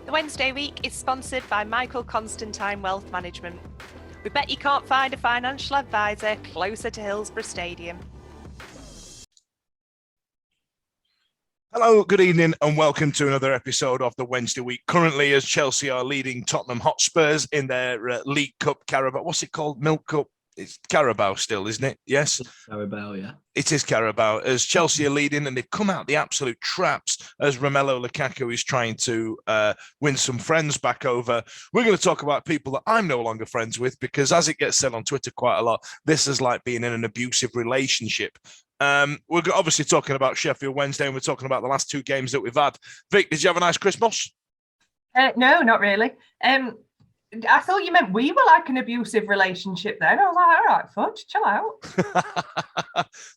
The Wednesday week is sponsored by Michael Constantine Wealth Management. We bet you can't find a financial advisor closer to Hillsborough Stadium. Hello, good evening, and welcome to another episode of the Wednesday week. Currently, as Chelsea are leading Tottenham Hotspurs in their League Cup Carabao. What's it called? Milk Cup? It's Carabao still, isn't it? Yes? Carabao, yeah. It is Carabao. As Chelsea are leading, and they've come out the absolute traps as Romelu Lukaku is trying to win some friends back over. We're going to talk about people that I'm no longer friends with because, as it gets said on Twitter quite a lot, this is like being in an abusive relationship. We're obviously talking about Sheffield Wednesday, and we're talking about the last two games that we've had. Vic, did you have a nice Christmas? No, not really. I thought you meant we were like an abusive relationship then. I was like, all right, Fudge, chill out.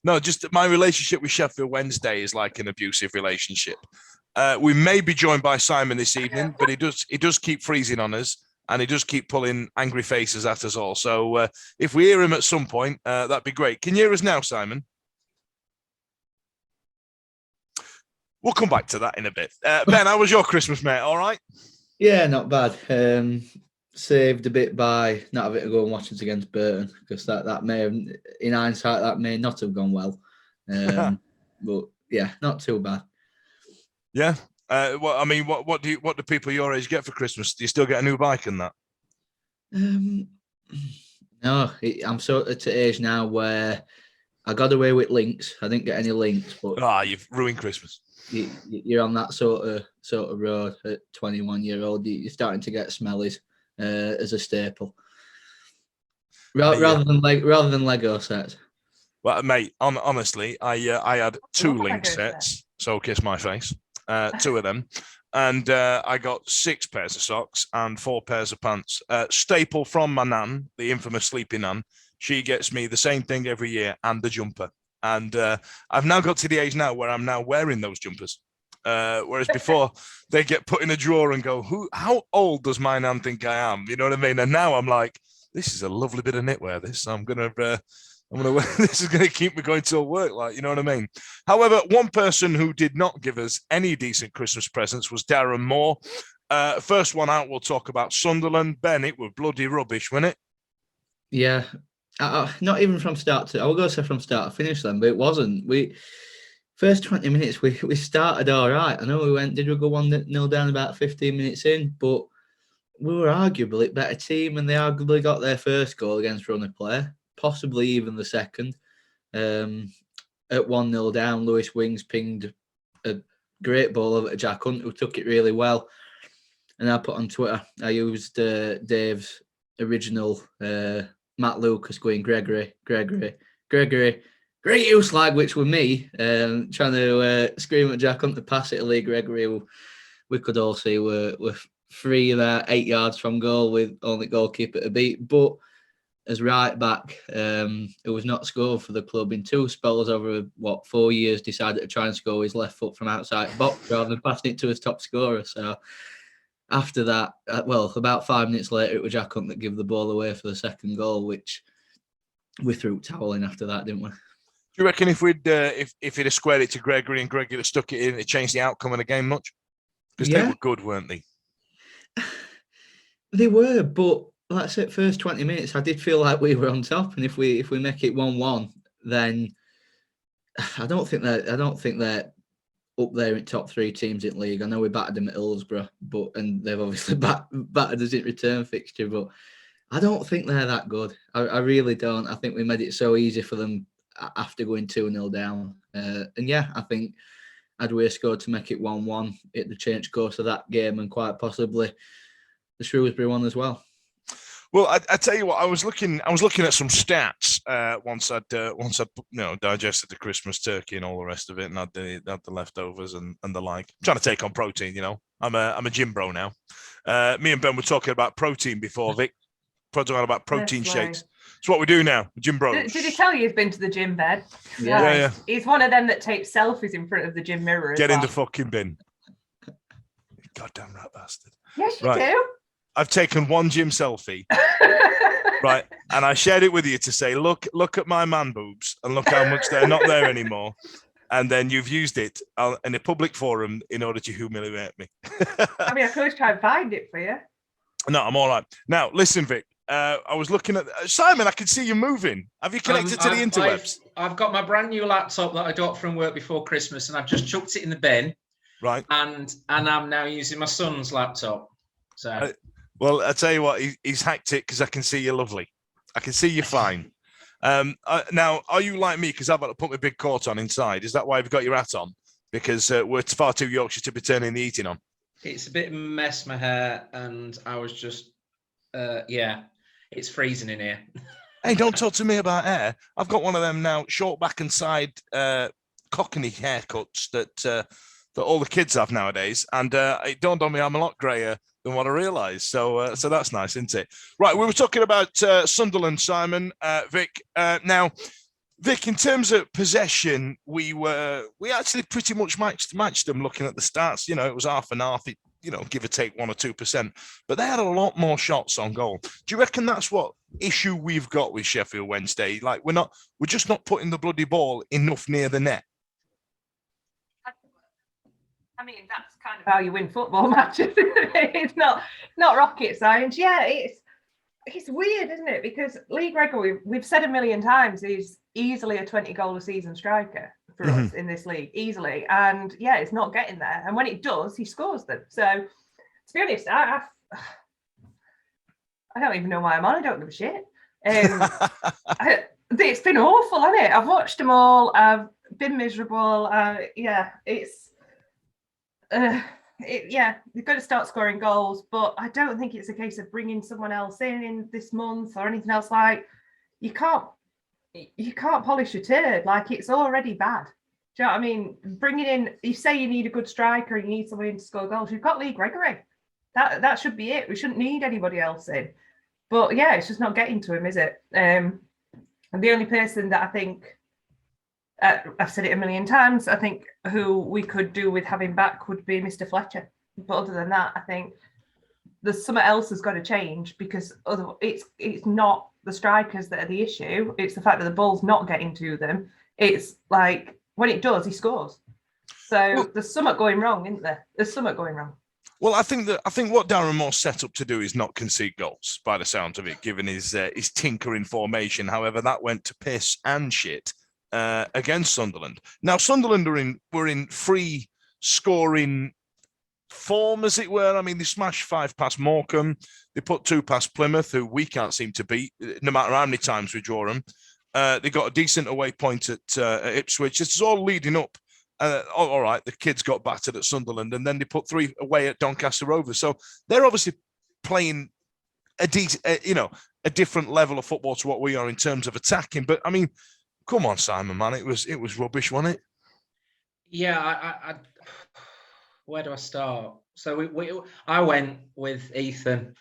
No, just my relationship with Sheffield Wednesday is like an abusive relationship. We may be joined by Simon this evening, but he does keep freezing on us, and he does keep pulling angry faces at us all. So if we hear him at some point, that'd be great. Can you hear us now, Simon? We'll come back to that in a bit. Ben, how was your Christmas, mate? All right? Yeah, not bad. Saved a bit by not having to go and watch it against Burton because that may have, in hindsight, that may not have gone well. But yeah, not too bad. Yeah. Well, I mean, what do people your age get for Christmas? Do you still get a new bike and that? No, I'm sort of to age now where I got away with links. I didn't get any links, but you've ruined Christmas. You're on that sort of road at 21-year-old. You're starting to get smellies as a staple, rather than Lego sets. Well, mate, honestly, I had two link sets, so kiss my face, two of them, and I got 6 pairs of socks and 4 pairs of pants. Staple from my nan, the infamous sleepy nan. She gets me the same thing every year and the jumper. And I've now got to the age now where I'm now wearing those jumpers. Whereas before, they get put in a drawer and go, how old does my nan think I am? You know what I mean? And now I'm like, this is a lovely bit of knitwear. I'm gonna wear. This is gonna keep me going till work. Like, you know what I mean? However, one person who did not give us any decent Christmas presents was Darren Moore. First one out, we'll talk about Sunderland. Ben, it was bloody rubbish, wasn't it? Yeah. Not even from start to, I will go say from start to finish then, but it wasn't. First 20 minutes, we started all right. I know we go 1-0 down about 15 minutes in, but we were arguably a better team, and they arguably got their first goal against run of play, possibly even the second. At 1-0 down, Lewis Wings pinged a great ball over to Jack Hunt, who took it really well. And I put on Twitter, I used Dave's original Matt Lucas going Gregory, great use slag, which were me trying to scream at Jack Hunt to pass it to Lee Gregory, who we could all see were free there 8 yards from goal with only goalkeeper to beat. But as right back, who was not scored for the club in 2 spells over 4 years, decided to try and score his left foot from outside the box rather than passing it to his top scorer. So after that, about 5 minutes later, it was Jack Hunt that gave the ball away for the second goal, which we threw towel in after that, didn't we? Do you reckon if he'd have squared it to Gregory and Gregory had stuck it in, it changed the outcome of the game much? Because they were good, weren't they? They were, but like I said, first 20 minutes, I did feel like we were on top, and if we make it 1-1, then I don't think they're up there in top 3 teams in league. I know we battered them at Hillsborough, and they've obviously battered us in return fixture, but I don't think they're that good. I really don't. I think we made it so easy for them after going 2-0 down. And yeah, I think had we scored to make it 1-1, it'd have changed course of that game and quite possibly the Shrewsbury one as well. Well, I tell you what, I was looking at some stats once I'd digested the Christmas turkey and all the rest of it, and had the leftovers and the like. I'm trying to take on protein, you know. I'm a gym bro now. Me and Ben were talking about protein before, Vic. Talking about protein shakes. It's what we do now, gym bros. Did he tell you he's been to the gym, Ben? Yeah. He's one of them that takes selfies in front of the gym mirror. Get in the fucking bin. Goddamn rat bastard. Yes, you do. I've taken one gym selfie, right, and I shared it with you to say, look at my man boobs and look how much they're not there anymore. and then you've used it in a public forum in order to humiliate me. I mean, I could always try and find it for you. No, I'm all right. Now, listen, Vic. I was looking at Simon. I can see you moving. Have you connected to the interwebs? I've got my brand new laptop that I got from work before Christmas, and I've just chucked it in the bin. Right. And I'm now using my son's laptop. So. Well, I tell you what, he's hacked it because I can see you lovely. I can see you fine. Now, are you like me? Because I've got to put my big coat on inside. Is that why you've got your hat on? Because we're far too Yorkshire to be turning the heating on. It's a bit of a mess, my hair, and I was just, it's freezing in here. Hey, don't talk to me about hair. I've got one of them now, short back and side Cockney haircuts that all the kids have nowadays. And it dawned on me I'm a lot greyer than what I realised. So that's nice, isn't it? Right, we were talking about Sunderland, Simon, Vic. Now, Vic, in terms of possession, we actually pretty much matched them. Looking at the stats, it was half and half. Give or take 1 or 2%, but they had a lot more shots on goal. Do you reckon that's what issue we've got with Sheffield Wednesday? Like we're just not putting the bloody ball enough near the net. I mean, that's kind of how you win football matches. It's not rocket science. Yeah, it's weird, isn't it? Because Lee Gregor, we've said a million times, he's easily a 20-goal a season striker for us in this league, easily. And yeah, it's not getting there. And when it does, he scores them. So to be honest, I don't even know why I'm on. I don't give a shit. It's been awful, hasn't it? I've watched them all. I've been miserable. They've got to start scoring goals, but I don't think it's a case of bringing someone else in this month or anything else. Like you can't polish a turd. Like it's already bad. Do you know what I mean? Bringing in, you say you need a good striker, you need someone in to score goals. You've got Lee Gregory. That should be it. We shouldn't need anybody else in. But yeah, it's just not getting to him, is it? And the only person that I think, I've said it a million times, I think who we could do with having back would be Mr. Fletcher. But other than that, I think there's something else has got to change because it's not the strikers that are the issue. It's the fact that the ball's not getting to them. It's like when it does, he scores. So there's something going wrong, isn't there? There's something going wrong. Well, I think what Darren Moore's set up to do is not concede goals, by the sound of it, given his tinkering formation. However, that went to piss and shit against Sunderland. Now, Sunderland were in free scoring form, as it were. I mean, they smashed 5 past Morecambe. They put 2 past Plymouth, who we can't seem to beat, no matter how many times we draw them. They got a decent away point at Ipswich. This is all leading up. All right, the kids got battered at Sunderland, and then they put 3 away at Doncaster Rovers. So they're obviously playing a different level of football to what we are in terms of attacking. But I mean, come on, Simon, man, it was rubbish, wasn't it? Yeah, I where do I start? So I went with Ethan,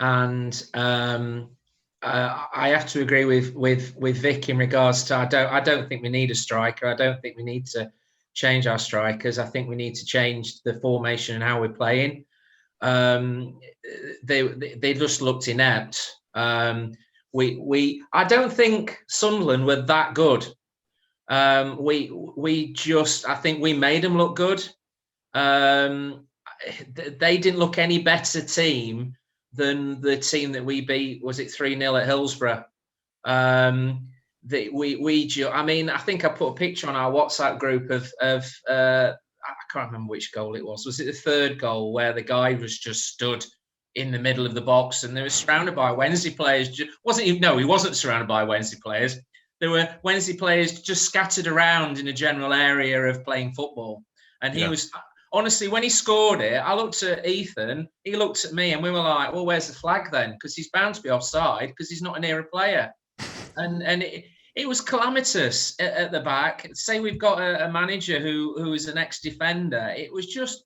and I have to agree with Vic in regards to I don't think we need a striker. I don't think we need to change our strikers. I think we need to change the formation and how we're playing. They just looked inept. I don't think Sunderland were that good. I think we made them look good. They didn't look any better team than the team that we beat. Was it 3-0 at Hillsborough? I mean, I think I put a picture on our WhatsApp group of I can't remember which goal it was. Was it the 3rd goal where the guy was just stood in the middle of the box and they were surrounded by Wednesday players? He wasn't surrounded by Wednesday players. There were Wednesday players just scattered around in a general area of playing football. And he was, honestly, when he scored it, I looked at Ethan, he looked at me, and we were like, well, where's the flag then? Because he's bound to be offside because he's not an era player. And it was calamitous at the back. Say we've got a manager who is an ex-defender. It was just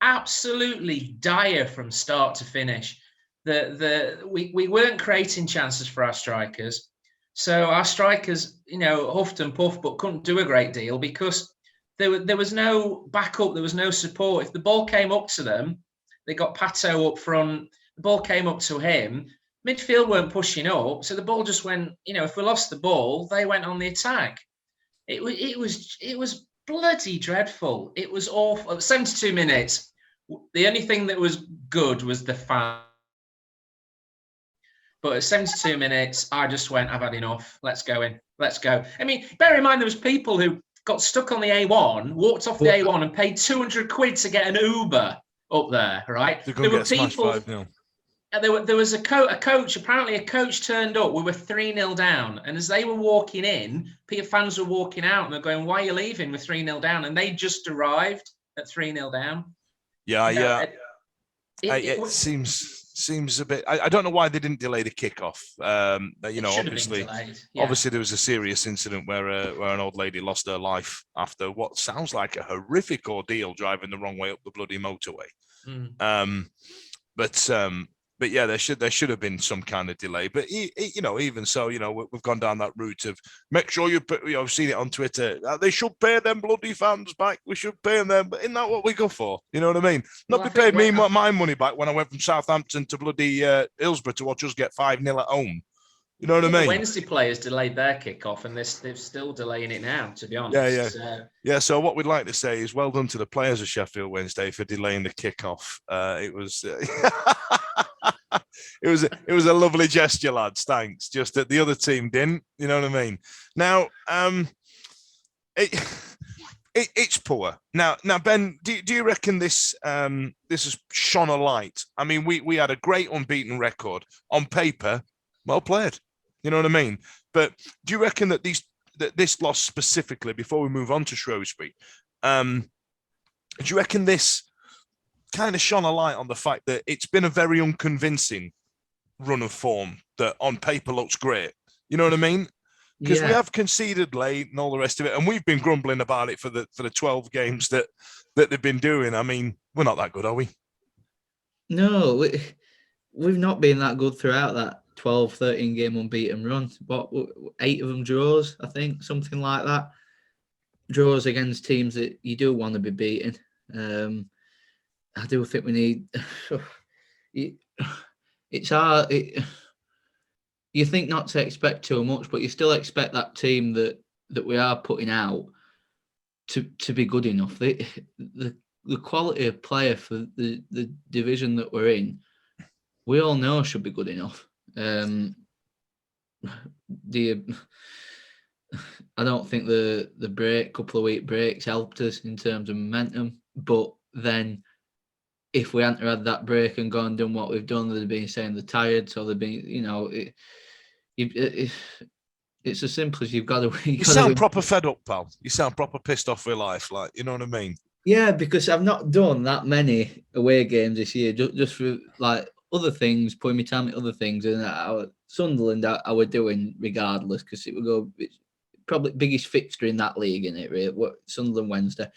absolutely dire from start to finish. We weren't creating chances for our strikers. So our strikers, huffed and puffed, but couldn't do a great deal because there was no backup, there was no support. If the ball came up to them, they got Pato up front, the ball came up to him, midfield weren't pushing up, so the ball just went, if we lost the ball, they went on the attack. It was bloody dreadful. It was awful. 72 minutes. The only thing that was good was the fan. But at 72 minutes, I just went, I've had enough. Let's go in. Let's go. I mean, bear in mind, there was people who got stuck on the A1, walked off the A1 and paid 200 quid to get an Uber up there, right? There were people... There was a coach, apparently a coach turned up. We were 3-0 down. And as they were walking in, fans were walking out and they're going, why are you leaving? We're 3-0 down. And they just arrived at 3-0 down. Yeah, it seems a bit. I don't know why they didn't delay the kickoff. Obviously there was a serious incident where an old lady lost her life after what sounds like a horrific ordeal driving the wrong way up the bloody motorway. But yeah, there should have been some kind of delay. But even so, we've gone down that route of make sure I've seen it on Twitter. They should pay them bloody fans back. We should pay them. But isn't that what we go for? You know what I mean? Not be paid me my money back when I went from Southampton to bloody Hillsborough to watch us get 5-0 at home. You know what I mean? The Wednesday players delayed their kickoff, and they're still delaying it now. To be honest, yeah. So what we'd like to say is well done to the players of Sheffield Wednesday for delaying the kickoff. It was. It was a lovely gesture, lads. Thanks. Just that the other team didn't. You know what I mean? Now, it's poor. Now, Ben, do you reckon this has shone a light? I mean, we had a great unbeaten record on paper. Well played. You know what I mean? But do you reckon that this loss specifically, before we move on to Shrewsbury, do you reckon this kind of shone a light on the fact that it's been a very unconvincing run of form that on paper looks great? You know what I mean? Because we have conceded late and all the rest of it, and we've been grumbling about it for the 12 games that they've been doing. I mean, we're not that good, are we? No, we've not been that good throughout that 12, 13 game unbeaten run. But 8 of them draws, I think, something like that. Draws against teams that you do want to be beating. I do think we need. It's hard. You think not to expect too much, but you still expect that team that we are putting out to be good enough. The quality of player for the division that we're in, we all know should be good enough. I don't think the couple of week breaks helped us in terms of momentum, but then if we hadn't had that break and gone and done what we've done, they'd been saying they're tired, so they'd been, it's as simple as you've got to. You sound proper fed up, pal. You sound proper pissed off with life, like, you know what I mean? Yeah, because I've not done that many away games this year, just for like other things, putting my time at other things, and Sunderland I were doing regardless because it's probably biggest fixture in that league, isn't it? Really, Sunderland Wednesday.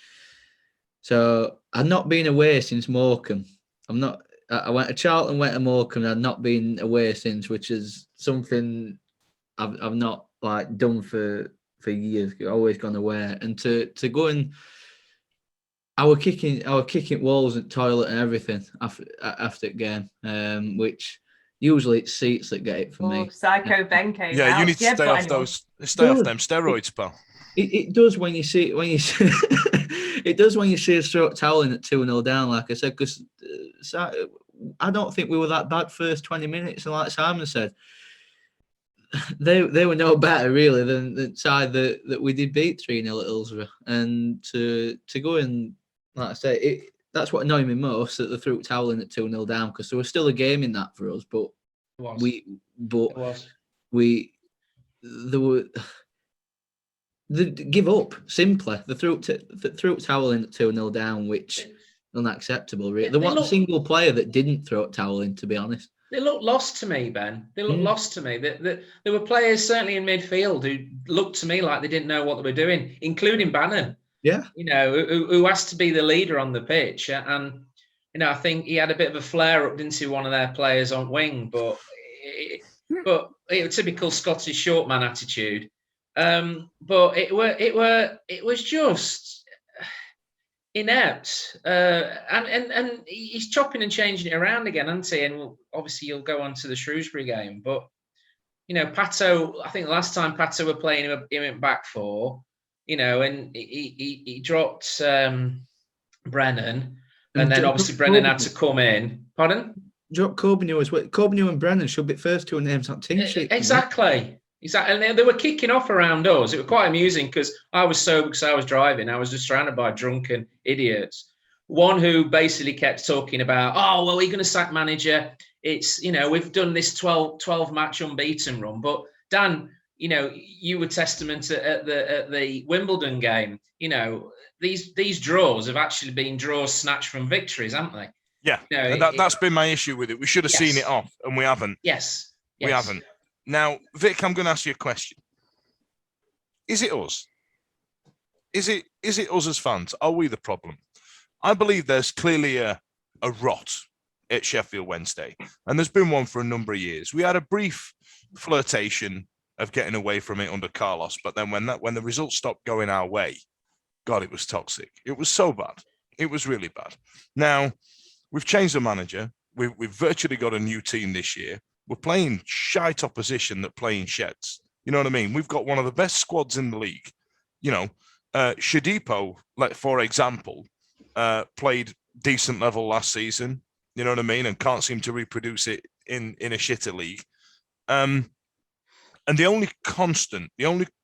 So I've not been away since Morecambe. I went to Charlton, went to Morecambe, and I've not been away since, which is something I've not like done for years. I've always gone away, and to go and I were kicking walls and toilet and everything after the game, which usually it's seats that get it for me. Psycho Ben came Yeah, out. you need to stay off them steroids, pal. It does when you see it does when you see us throw toweling at 2-0 down, like I said, because I don't think we were that bad first 20 minutes, and like Simon said, they were no better really than the side that we did beat 3-0 at Hillsborough, and to go and like I say, that's what annoyed me most, that they threw toweling at 2-0 down, because there was still a game in that for us, but they give up simply. They threw toweling at 2-0 down, which is unacceptable. Really, there wasn't a single player that didn't throw a toweling, to be honest. They looked lost to me, Ben. They looked lost to me. There were players certainly in midfield who looked to me like they didn't know what they were doing, including Bannon. Yeah, who has to be the leader on the pitch, and I think he had a bit of a flare up, didn't he, one of their players on wing, but typical Scottish short man attitude. But it was just inept, and he's chopping and changing it around again, isn't he? And obviously you'll go on to the Shrewsbury game, but Pato, I think the last time Pato were playing him in back four, you know, and he dropped Brennan, and then obviously Brennan had to come in. Pardon? Drop Corbeanu as well. Corbeanu and Brennan should be first two names on team sheet. Exactly. And they were kicking off around us. It was quite amusing because I was sober because I was driving. I was just surrounded by drunken idiots. One who basically kept talking about, oh, well, we're going to sack manager. It's, you know, we've done this 12 match unbeaten run. But Dan, you know, you were testament at the Wimbledon game. You know, these draws have actually been draws snatched from victories, haven't they? Yeah, you know, that's been my issue with it. We should have seen it off, and we haven't. Yes. We haven't. Now, Vic, I'm going to ask you a question. Is it us? Is it us as fans? Are we the problem? I believe there's clearly a rot at Sheffield Wednesday, and there's been one for a number of years. We had a brief flirtation of getting away from it under Carlos, but then when the results stopped going our way, God, it was toxic. It was so bad. It was really bad. Now, we've changed the manager. We've virtually got a new team this year. We're playing shite opposition that play in sheds. You know what I mean? We've got one of the best squads in the league. You know, Shadipo, for example, played decent level last season. You know what I mean? And can't seem to reproduce it in a shitter league. And the only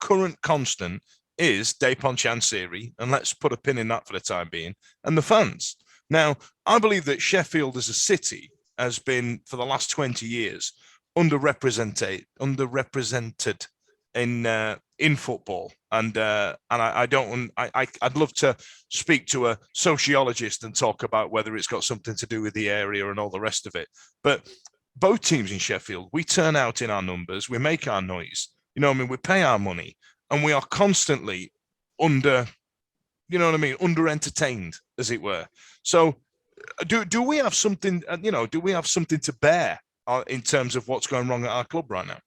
current constant is Dejphon Sweary, and let's put a pin in that for the time being, and the fans. Now, I believe that Sheffield as a city has been, for the last 20 years, underrepresented in football. And I'd love to speak to a sociologist and talk about whether it's got something to do with the area and all the rest of it. But both teams in Sheffield, we turn out in our numbers, we make our noise, you know what I mean? We pay our money, and we are constantly under entertained, as it were. So do we have something, do we have something to bear in terms of what's going wrong at our club right now?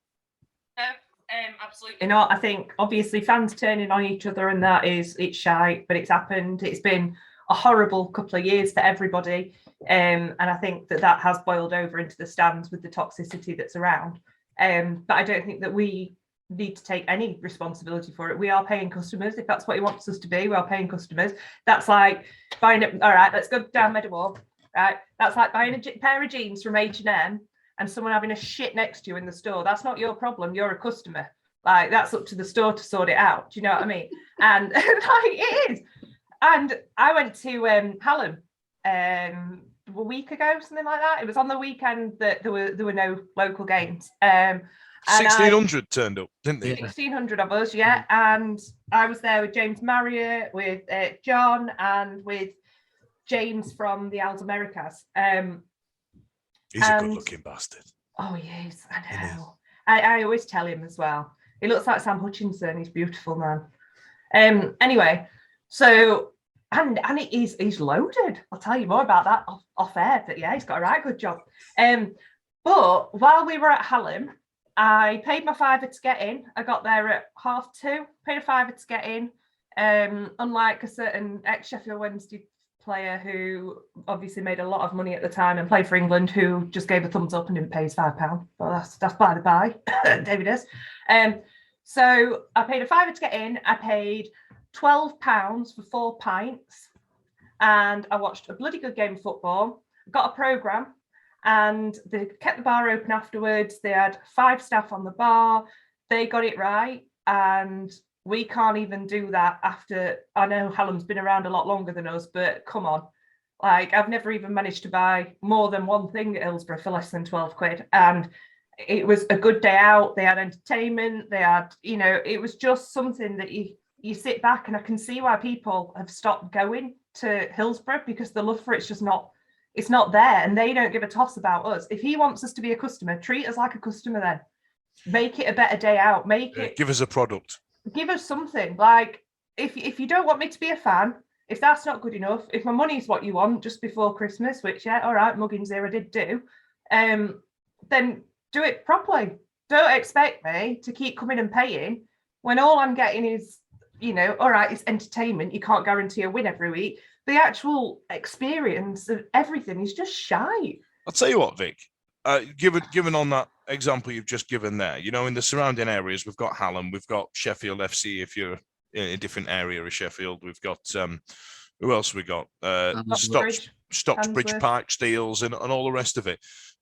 Absolutely not. I think obviously fans turning on each other and it's shite, but it's happened. It's been a horrible couple of years for everybody. And I think that has boiled over into the stands with the toxicity that's around. But I don't think that we need to take any responsibility for it. We are paying customers. If that's what he wants us to be, we are paying customers. That's like buying it. All right, let's go down Meadowhall. Right, that's like buying a pair of jeans from H&M and someone having a shit next to you in the store. That's not your problem. You're a customer. Like, that's up to the store to sort it out. Do you know what I mean? And like, it is. And I went to Hallam a week ago, something like that. It was on the weekend that there were no local games. 1,600 turned up, didn't they? 1,600 of us, yeah. And I was there with James Marriott, with John, and with James from the Als Americas. He's a good-looking bastard. Oh, he is. I know. I always tell him as well. He looks like Sam Hutchinson. He's a beautiful man. Anyway, so and he's loaded. I'll tell you more about that off air. But yeah, he's got a right good job. But while we were at Hallam, I paid my £5 to get in. I got there at 2:30. Paid a £5 to get in. Unlike a certain ex-Sheffield Wednesday player who obviously made a lot of money at the time and played for England, who just gave a thumbs up and didn't pay his £5. Well, that's by the by. David is. So I paid a £5 to get in. I paid £12 for 4 pints, and I watched a bloody good game of football. Got a programme, and they kept the bar open afterwards. They had 5 staff on the bar. They got it right, and we can't even do that after. I know Hallam's been around a lot longer than us, but come on. Like, I've never even managed to buy more than one thing at Hillsborough for less than 12 quid. And it was a good day out. They had entertainment. They had, it was just something that you sit back, and I can see why people have stopped going to Hillsborough, because the love for it's just not, it's not there, and they don't give a toss about us. If he wants us to be a customer, treat us like a customer then. Make it a better day out. Give us a product. Give us something. Like, if you don't want me to be a fan, if that's not good enough, if my money's what you want just before Christmas, which, yeah, all right, muggins here, I did do, then do it properly. Don't expect me to keep coming and paying when all I'm getting is, all right, it's entertainment. You can't guarantee a win every week. The actual experience of everything is just shite. I'll tell you what, Vic, given on that example you've just given there, in the surrounding areas, we've got Hallam, we've got Sheffield FC, if in a different area of Sheffield. We've got who else we got? Stocksbridge Handsworth. Park Steels and all the rest of it.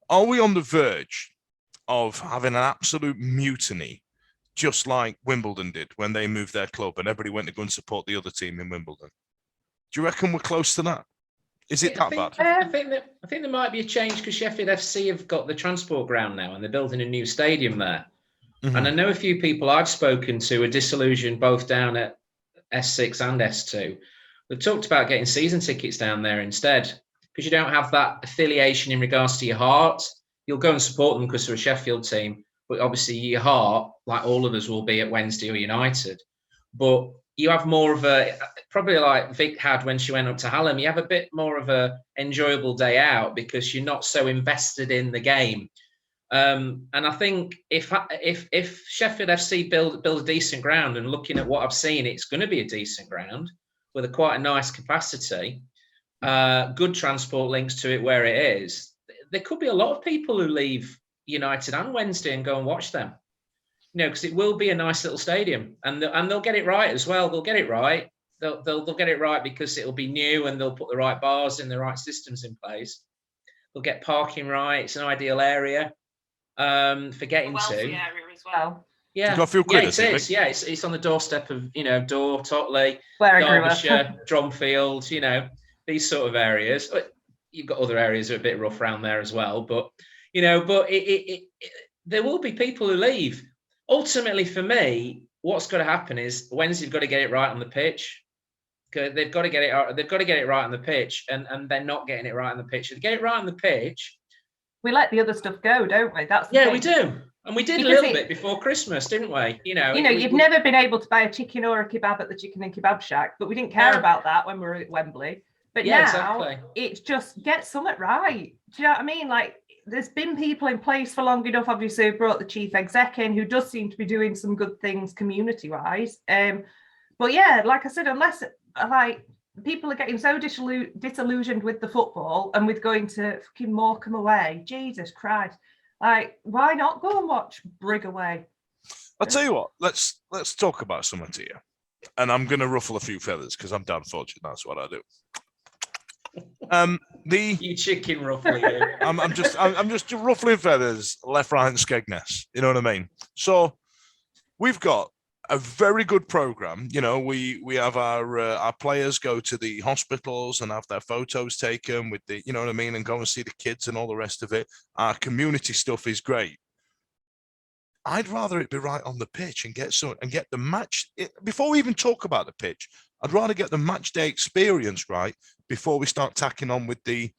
Are we on the verge of having an absolute mutiny, just like Wimbledon did when they moved their club and everybody went to go and support the other team in Wimbledon? Do you reckon we're close to that? Is it that bad? I think there might be a change because Sheffield FC have got the transport ground now and they're building a new stadium there. Mm-hmm. And I know a few people I've spoken to are disillusioned both down at S6 and S2. They've talked about getting season tickets down there instead because you don't have that affiliation in regards to your heart. You'll go and support them because they're a Sheffield team, but obviously your heart, like all of us, will be at Wednesday or United. But you have more of a, probably like Vic had when she went up to Hallam, you have a bit more of a enjoyable day out because you're not so invested in the game. And I think if Sheffield FC build a decent ground, and looking at what I've seen, it's going to be a decent ground with quite a nice capacity, good transport links to it where it is. There could be a lot of people who leave United on Wednesday and go and watch them. Because it will be a nice little stadium, and they'll get it right as well. They'll get it right. They'll get it right because it'll be new, and they'll put the right bars in, the right systems in place. They'll get parking right. It's an ideal area for getting to. Area as well. Yeah, it is. Yeah, it's on the doorstep of Dore, Totley, Derbyshire, Dromfield. These sort of areas. You've got other areas that are a bit rough around there as well, but there will be people who leave. Ultimately, for me, what's got to happen is Wednesday's got to get it right on the pitch. They've got to get it. They've got to get it right on the pitch, and they're not getting it right on the pitch. If they get it right on the pitch, we let the other stuff go, don't we? That's we do, and we did a little bit before Christmas, didn't we? You've never been able to buy a chicken or a kebab at the chicken and kebab shack, but we didn't care about that when we were at Wembley. But now it's just get something right. Do you know what I mean? Like, there's been people in place for long enough. Obviously, we've brought the chief exec in, who does seem to be doing some good things community-wise. But yeah, like I said, unless people are getting so disillusioned with the football and with going to fucking Morecambe away, Jesus Christ! Like, why not go and watch Brig away? I'll tell you what. Let's talk about something here, and I'm going to ruffle a few feathers because I'm Dan Fudge, and that's what I do. You chicken ruffle, you. I'm just ruffling feathers, left, right, and Skegness. You know what I mean? So we've got a very good program. We have our players go to the hospitals and have their photos taken with the, you know what I mean, and go and see the kids and all the rest of it. Our community stuff is great. I'd rather it be right on the pitch and get the match before we even talk about the pitch. I'd rather get the match day experience right before we start tacking on with the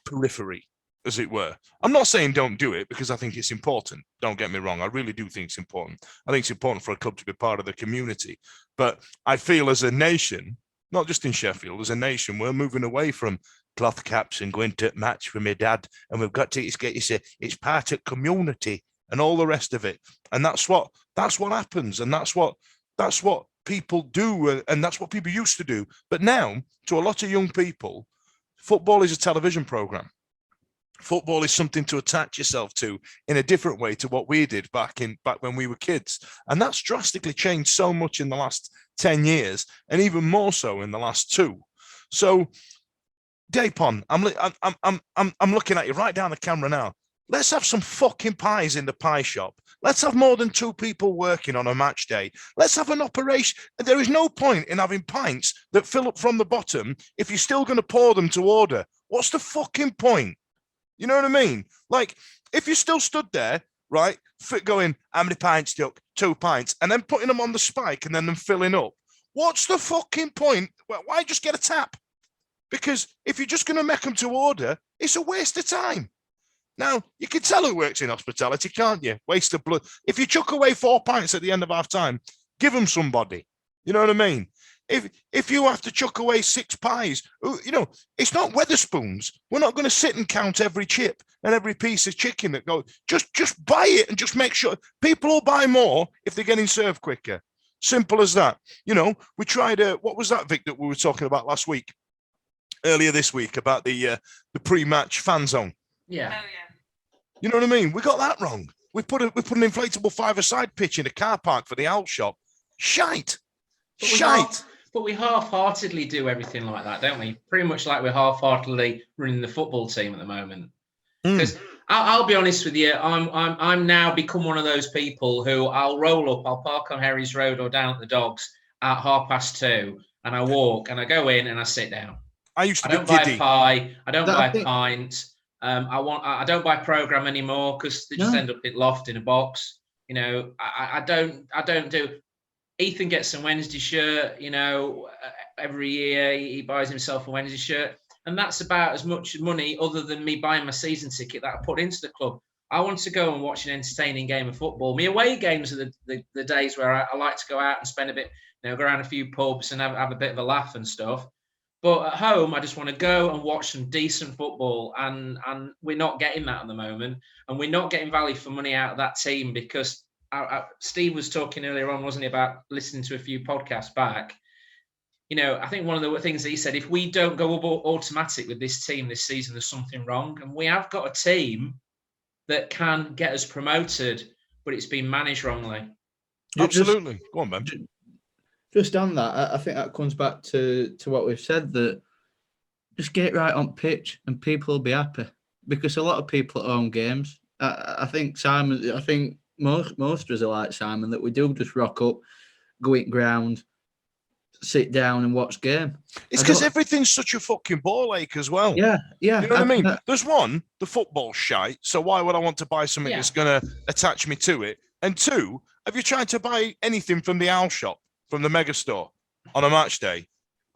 periphery, as it were. I'm not saying don't do it because I think it's important. Don't get me wrong. I really do think it's important. I think it's important for a club to be part of the community. But I feel as a nation, not just in Sheffield, as a nation, we're moving away from cloth caps and going to match for my dad. And we've got to it's part of community and all the rest of it. And that's what happens. And that's what people do, and that's what people used to do. But now, to a lot of young people, football is a television program. Football is something to attach yourself to in a different way to what we did back when we were kids, and that's drastically changed so much in the last 10 years, and even more so in the last 2. So, Dapon, I'm looking at you right down the camera now. Let's have some fucking pies in the pie shop. Let's have more than 2 people working on a match day. Let's have an operation. There is no point in having pints that fill up from the bottom if you're still going to pour them to order. What's the fucking point? You know what I mean? Like, if you still stood there, right, going, how many pints, Duck? 2 pints, and then putting them on the spike and then them filling up. What's the fucking point? Well, why just get a tap? Because if you're just going to make them to order, it's a waste of time. Now, you can tell who works in hospitality, can't you? Waste of blood. If you chuck away 4 pints at the end of half time, give them somebody. You know what I mean? If you have to chuck away 6 pies, it's not Wetherspoons. We're not going to sit and count every chip and every piece of chicken that goes. Just buy it and just make sure people will buy more if they're getting served quicker. Simple as that. We tried what was that, Vic, that we were talking about earlier this week about the pre-match fan zone. Yeah. Oh yeah. You know what I mean? We got that wrong. We put an inflatable 5-a-side pitch in a car park for the owl shop. Shite. Shite. But we half-heartedly do everything like that, don't we? Pretty much like we're half-heartedly running the football team at the moment. Because I'll be honest with you, I'm now become one of those people who I'll roll up, I'll park on Herries Road or down at the Docks at 2:30, and I walk and I go in and I sit down. I used to I don't be buy giddy. pie. I don't buy pints. I don't buy program anymore because they just end up in loft in a box. You know, I don't do. Ethan gets a Wednesday shirt. You know, every year he buys himself a Wednesday shirt, and that's about as much money other than me buying my season ticket that I put into the club. I want to go and watch an entertaining game of football. My away games are the days where I like to go out and spend a bit, you know, go around a few pubs and have a bit of a laugh and stuff. But at home, I just want to go and watch some decent football, and we're not getting that at the moment, and we're not getting value for money out of that team because Steve was talking earlier on, wasn't he, about listening to a few podcasts back. You know, I think one of the things that he said, if we don't go automatic with this team this season, there's something wrong, and we have got a team that can get us promoted, but it's been managed wrongly. Absolutely. Go on, Ben. Just on that, I think that comes back to what we've said, that just get it right on pitch and people will be happy, because a lot of people own games. I think most of us are like Simon, that we do just rock up, go in ground, sit down and watch game. It's because everything's such a fucking ball ache as well. Yeah. You know what I mean? There's one, the football's shite, so why would I want to buy something that's going to attach me to it? And two, have you tried to buy anything from the owl shop, from the mega store on a match day?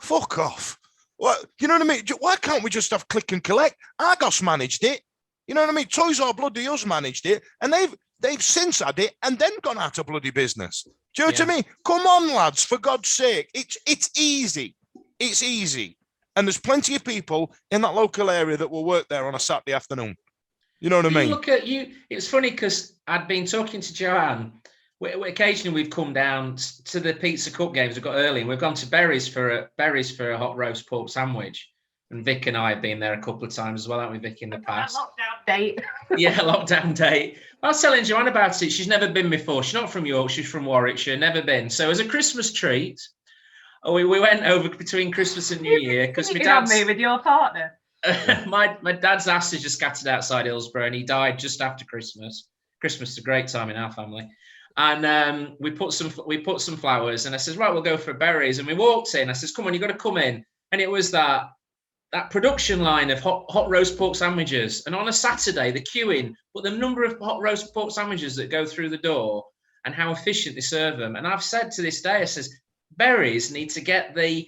Fuck off. Well, you know what I mean? Why can't we just have click and collect? Argos managed it. You know what I mean? Toys R Bloody Us managed it, and they've since had it and then gone out of bloody business. Do you know what I mean? Come on, lads, for God's sake. It's easy. It's easy. And there's plenty of people in that local area that will work there on a Saturday afternoon. You know what I mean? Look at you. It's funny because I'd been talking to Joanne. Occasionally we've come down to the Pizza Cup games. We've got early, and we've gone to Berries for a hot roast pork sandwich. And Vic and I have been there a couple of times as well, haven't we, Vic, in the past? Lockdown date. Yeah, lockdown date. I was telling Joanne about it. She's never been before. She's not from York. She's from Warwickshire. Never been. So as a Christmas treat, we went over between Christmas and New Year because my dad's me with your partner. my dad's ashes just scattered outside Hillsborough, and he died just after Christmas. Christmas is a great time in our family. And we put some flowers, and I says, right, we'll go for berries. And we walked in. I says, come on, you got to come in. And it was that production line of hot roast pork sandwiches. And on a Saturday, the queuing, but the number of hot roast pork sandwiches that go through the door and how efficient they serve them. And I've said to this day, I says, Berries need to get the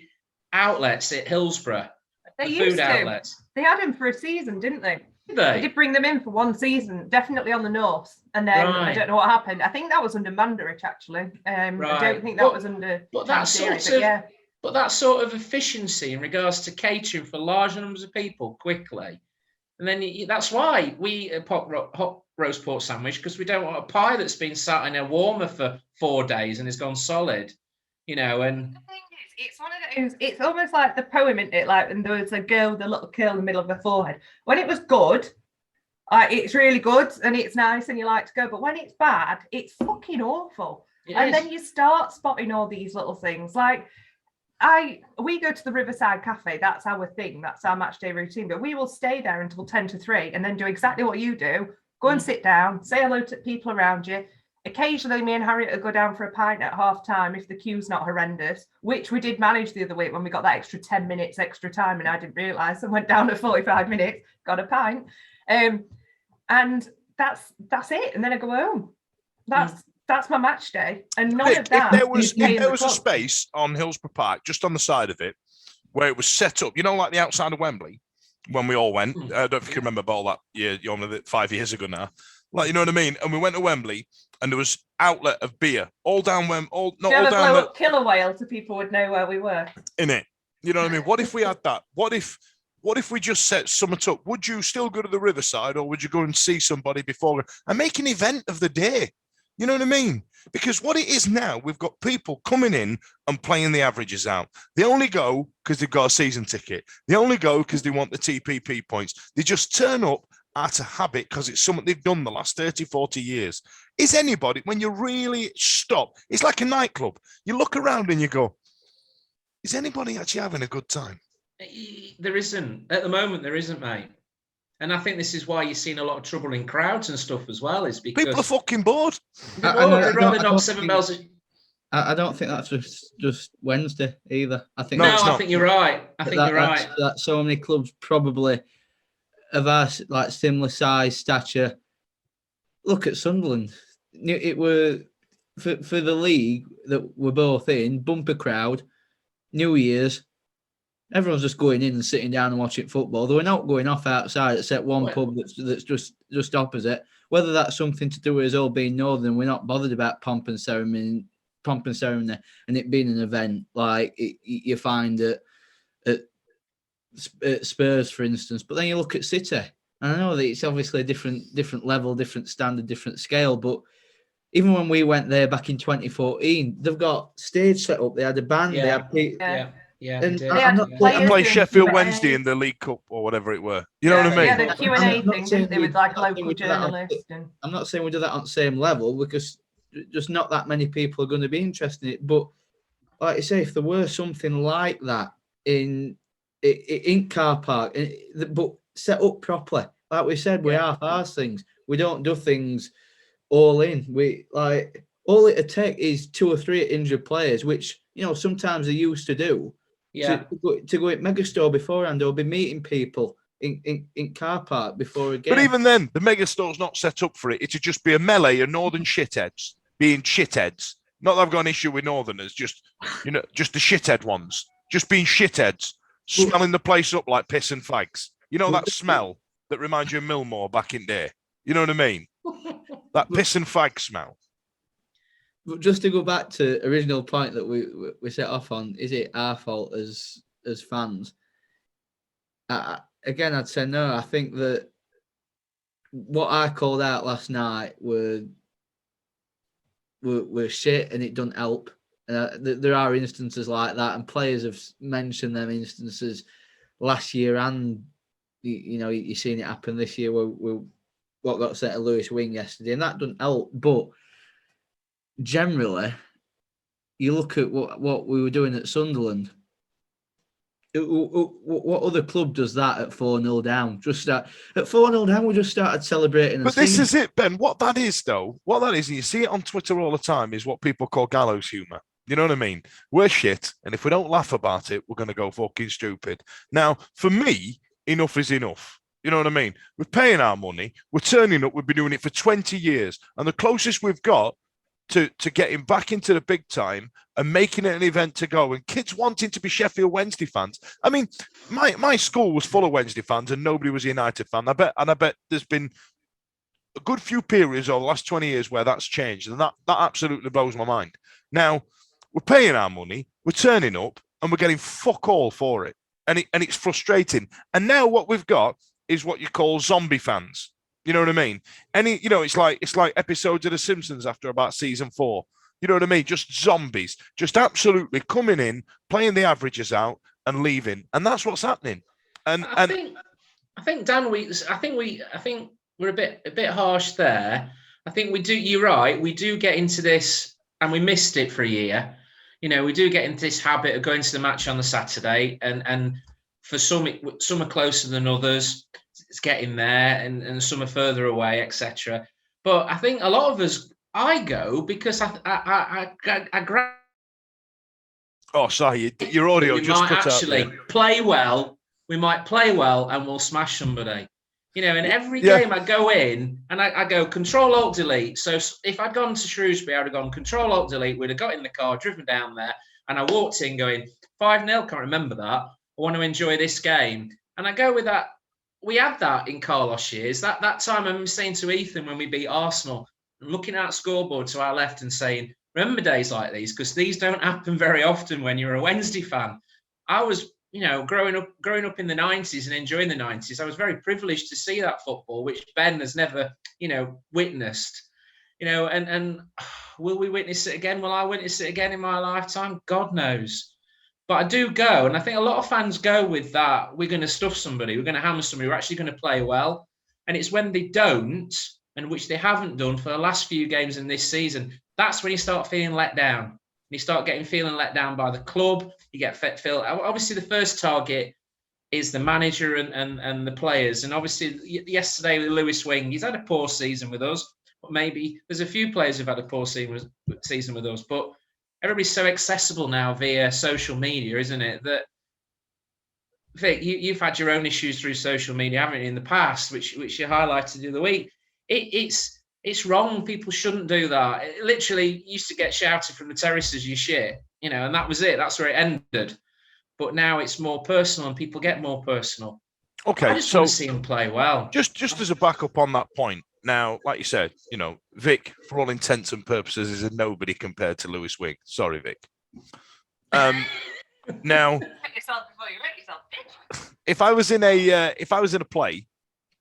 outlets at Hillsborough, They the used food to. outlets. They had him for a season, didn't they? Did They they? did bring them in for one season, definitely on the north. And then I don't know what happened. I think that was under Mandarich, actually. I don't think that was under. But that sort of efficiency in regards to catering for large numbers of people quickly. And then that's why we hot roast pork sandwich, because we don't want a pie that's been sat in a warmer for 4 days and has gone solid, you know. And the thing is, it's one of those. It's almost like the poem, isn't it? Like when there was a girl with a little curl in the middle of her forehead. When it was good, it's really good and it's nice and you like to go. But when it's bad, it's fucking awful. Then you start spotting all these little things like. We go to the Riverside Cafe. That's our thing. That's our match day routine. But we will stay there until 10 to 3 and then do exactly what you do. Go and sit down, say hello to people around you. Occasionally, me and Harriet will go down for a pint at half time if the queue's not horrendous, which we did manage the other week when we got that extra 10 minutes extra time and I didn't realise and went down to 45 minutes, got a pint. And that's it. And then I go home. That's my match day, and none of that. If there was a space on Hillsborough Park, just on the side of it, where it was set up, you know, like the outside of Wembley, when we all went. I don't know if you can remember all that year, 5 years ago now. Like, you know what I mean? And we went to Wembley, and there was outlet of beer all down Killer Whale, so people would know where we were. In it, you know what I mean? What if we had that? What if we just set something up? Would you still go to the Riverside, or would you go and see somebody before and make an event of the day? You know what I mean? Because what it is now, we've got people coming in and playing the averages out. They only go because they've got a season ticket. They only go because they want the TPP points. They just turn up out of habit because it's something they've done the last 30, 40 years. Is anybody, when you really stop, it's like a nightclub. You look around and you go, Is anybody actually having a good time? There isn't. At the moment, there isn't, mate. And I think this is why you're seeing a lot of trouble in crowds and stuff as well, is because... People are fucking bored. They'd rather knock 7 bells... I don't think that's just Wednesday either. I think I think you're right. That so many clubs probably of our like similar size, stature. Look at Sunderland. It were for the league that we're both in, bumper crowd, New Year's. Everyone's just going in and sitting down and watching football. They were not going off outside except one pub that's just opposite. Whether that's something to do with us all being northern, we're not bothered about pomp and ceremony, and it being an event like you find at Spurs, for instance. But then you look at City, and I know that it's obviously a different level, different standard, different scale. But even when we went there back in 2014, they've got stage set up. They had a band. They had and they play Sheffield Wednesday in the League Cup or whatever it were. You know what I mean? Yeah, the Q&A thing, didn't they, with like local journalists? I'm not saying we do that on the same level because just not that many people are going to be interested in it. But like I say, if there were something like that in car park, but set up properly, like we said, we half-arse things. We don't do things all in. We like all it take is 2 or 3 injured players, which sometimes they used to do. To go at Megastore beforehand, or be meeting people in car park before a game. But even then, the Megastore's not set up for it. It'd just be a melee of northern shitheads being shitheads. Not that I've got an issue with northerners, just the shithead ones, just being shitheads, smelling the place up like piss and fags. You know that smell that reminds you of Millmore back in there. You know what I mean? That piss and fag smell. But just to go back to original point that we set off on, is it our fault as fans? Again, I'd say no. I think that what I called out last night were shit, and it doesn't help. There are instances like that, and players have mentioned them instances last year, and you've seen it happen this year. What got said to Lewis Wing yesterday, and that doesn't help. But generally, you look at what we were doing at Sunderland. What other club does that at 4-0 down? At 4-0 down, we just started celebrating. But this is it, Ben. What that is, and you see it on Twitter all the time, is what people call gallows humour. You know what I mean? We're shit, and if we don't laugh about it, we're going to go fucking stupid. Now, for me, enough is enough. You know what I mean? We're paying our money. We're turning up. We've been doing it for 20 years. And the closest we've got to getting back into the big time and making it an event to go, and kids wanting to be Sheffield Wednesday fans. I mean, my school was full of Wednesday fans and nobody was a United fan. I bet there's been a good few periods over the last 20 years where that's changed. And that absolutely blows my mind. Now, we're paying our money, we're turning up, and we're getting fuck all for it. And it's frustrating. And now what we've got is what you call zombie fans. You know what I mean? It's like episodes of The Simpsons after about season 4. You know what I mean? Just zombies, just absolutely coming in, playing the averages out, and leaving, and that's what's happening. And I think Dan, I think we're a bit harsh there. I think we do. You're right. We do get into this, and we missed it for a year. We do get into this habit of going to the match on the Saturday, and for some are closer than others. It's getting there, and some are further away, etc. But I think a lot of us, I go because I grab. Oh, sorry, your audio just cut out. We might play well. We might play well, and we'll smash somebody. And every game I go in and I go Control-Alt-Delete. So if I'd gone to Shrewsbury, I'd have gone Control-Alt-Delete. We'd have got in the car, driven down there, and I walked in going 5-0. Can't remember that. I want to enjoy this game, and I go with that. We had that in Carlos years. That time I'm saying to Ethan when we beat Arsenal, looking at scoreboard to our left and saying, remember days like these, because these don't happen very often when you're a Wednesday fan. I was, growing up in the 90s and enjoying the 90s, I was very privileged to see that football, which Ben has never, witnessed. And will we witness it again? Will I witness it again in my lifetime? God knows. But I do go, and I think a lot of fans go with that. We're going to stuff somebody. We're going to hammer somebody. We're actually going to play well. And it's when they don't, and which they haven't done for the last few games in this season, that's when you start feeling let down. You start feeling let down by the club. You get feel. Obviously, the first target is the manager and the players. And obviously, yesterday with Lewis Wing, he's had a poor season with us. But maybe there's a few players who've had a poor season with us. But everybody's so accessible now via social media, isn't it? That Vic, you've had your own issues through social media, haven't you, in the past, which you highlighted the other week. It's wrong. People shouldn't do that. It literally used to get shouted from the terraces, "You shit," and that was it. That's where it ended. But now it's more personal, and people get more personal. Okay, I just want to see him play well. Just as a backup on that point. Now, like you said, Vic, for all intents and purposes, is a nobody compared to Lewis Wing. Sorry, Vic. Now, if I was in a play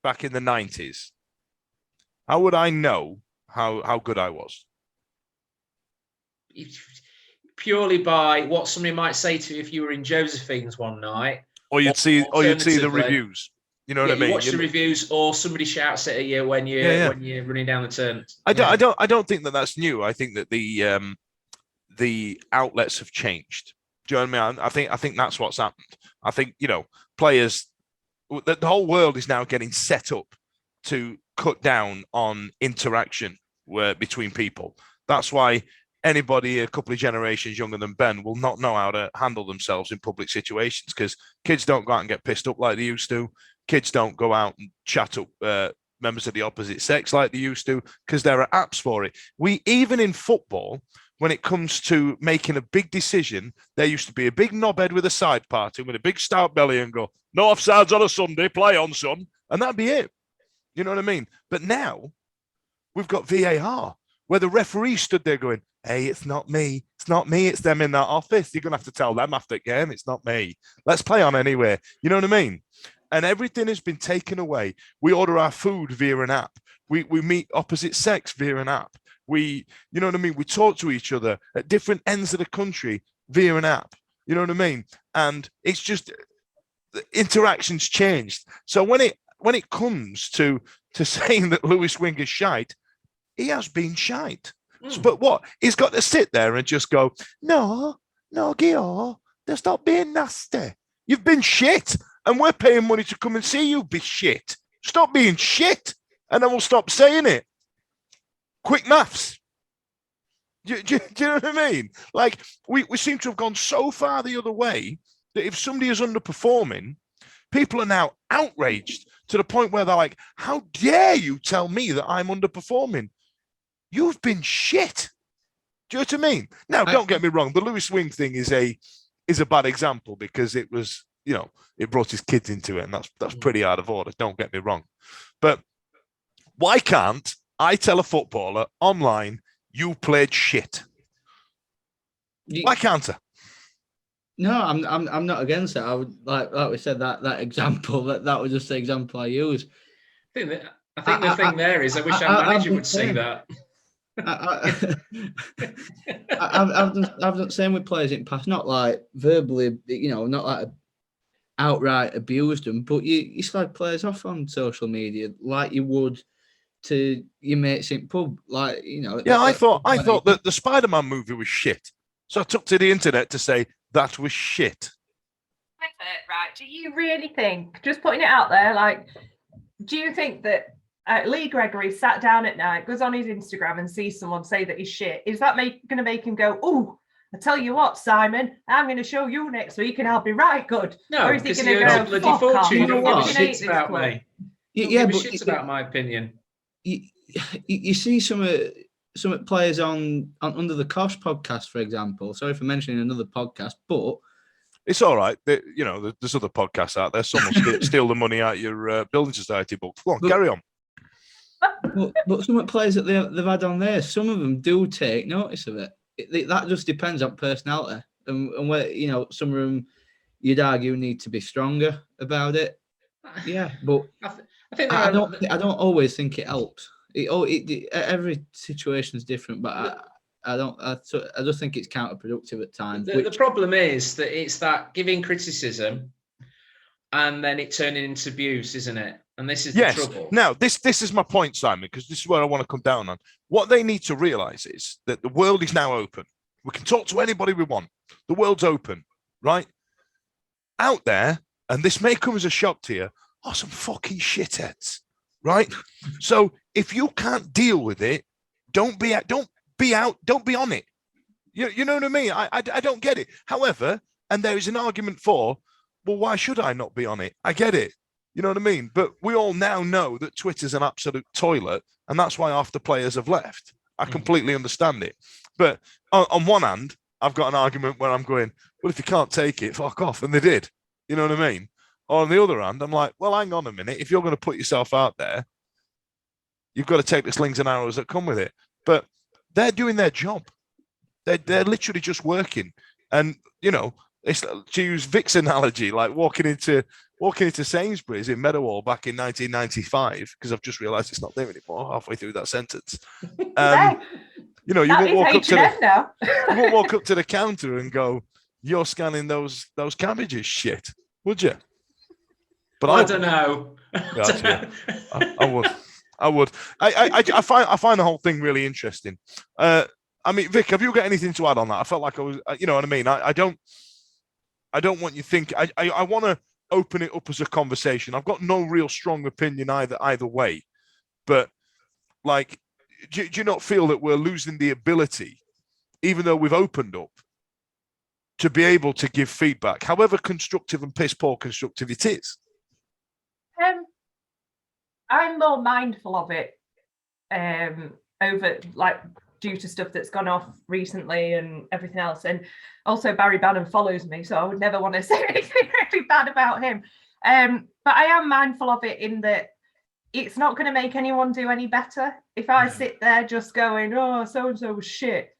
back in the 90s, how would I know how good I was? Purely by what somebody might say to you if you were in Josephine's one night, or you'd see the reviews. You know what I mean? You watch the reviews, or somebody shouts at you when you're running down the turn. I don't think that's new. I think that the outlets have changed. Do you know what I mean? I think that's what's happened. I think players, the whole world is now getting set up to cut down on interaction between people. That's why anybody a couple of generations younger than Ben will not know how to handle themselves in public situations, because kids don't go out and get pissed up like they used to. Kids don't go out and chat up members of the opposite sex like they used to, because there are apps for it. Even in football, when it comes to making a big decision, there used to be a big knobhead with a side party with a big stout belly and go, "No offsides on a Sunday, play on, son," and that'd be it. You know what I mean? But now we've got VAR, where the referee stood there going, "Hey, it's not me. It's not me. It's them in that office. You're going to have to tell them after the game. It's not me. Let's play on anyway." You know what I mean? And everything has been taken away. We order our food via an app. We meet opposite sex via an app. You know what I mean? We talk to each other at different ends of the country via an app. You know what I mean? And it's just the interactions changed. So when it comes to saying that Lewis Wing is shite, he has been shite. But what? He's got to sit there and just go, no, Gio, stop being nasty. You've been shit, and we're paying money to come and see you be shit. Stop being shit, and then we'll stop saying it. Quick maths. Do you know what I mean? Like, we seem to have gone so far the other way that if somebody is underperforming, people are now outraged to the point where they're like, "How dare you tell me that I'm underperforming? You've been shit." Do you know what I mean? Now, don't get me wrong. The Lewis Wing thing is a bad example, because it was, it brought his kids into it, and that's pretty out of order. Don't get me wrong. But why can't I tell a footballer online, "You played shit"? Why can't I? No, I'm not against it. I would like we said, that example, that was just the example I used. I think the thing there is, I wish our manager would say that. I've done the same with players in the past, not like verbally, not like outright abused them, but you slag players off on social media like you would to your mates in pub, like Yeah, I thought that the Spider-Man movie was shit, so I took to the internet to say that was shit. Right? Do you really think, just putting it out there, like, do you think that Lee Gregory sat down at night, goes on his Instagram and sees someone say that he's shit? Is that going to make him go, "Oh, I tell you what, Simon, I'm going to show you next week and I'll be right good"? No, or is he going to go, "Fuck off, you don't give a hate shit this about club"? me. Yeah, but but shit about my opinion. You see some players on Under the Cosh podcast, for example. Sorry for mentioning another podcast, but it's all right. There's other podcasts out there. Someone steal the money out of your building society book. Go on, carry on. But some of the players that they've had on there, some of them do take notice of it. That just depends on personality, and where some of them you'd argue need to be stronger about it. Yeah, but I don't always think it helps. Every situation is different, but I just think it's counterproductive at times. The problem is that it's that giving criticism and then it turning into abuse, isn't it? And this is the trouble. Now, this is my point, Simon, because this is where I want to come down on. What they need to realise is that the world is now open. We can talk to anybody we want. The world's open, right? Out there, and this may come as a shock to you, are some fucking shitheads, right? So if you can't deal with it, don't be on it. You know what I mean? I don't get it. However, and there is an argument for, well, why should I not be on it? I get it. You know what I mean? But we all now know that Twitter's an absolute toilet, and that's why half the players have left. I completely understand it. But on one hand, I've got an argument where I'm going, well, if you can't take it, fuck off. And they did. You know what I mean? On the other hand, I'm like, well, hang on a minute. If you're going to put yourself out there, you've got to take the slings and arrows that come with it. But they're doing their job. They're literally just working. And, you know, it's, to use Vic's analogy, like walking into Sainsbury's in Meadowhall back in 1995, because I've just realised it's not there anymore halfway through that sentence. You know, you won't walk up to the counter and go, "You're scanning those cabbages, shit," would you? But I don't know. Yeah, I would. I find the whole thing really interesting. I mean, Vic, have you got anything to add on that? I felt like I was, you know what I mean? I don't want you to think. I want to open it up as a conversation. I've got no real strong opinion either way, but like, do you not feel that we're losing the ability, even though we've opened up, to be able to give feedback, however constructive and piss poor constructive it is? I'm more mindful of it over, like, due to stuff that's gone off recently and everything else. And also Barry Bannon follows me, so I would never want to say anything really bad about him. But I am mindful of it in that it's not going to make anyone do any better. If I sit there just going, oh, so-and-so was shit,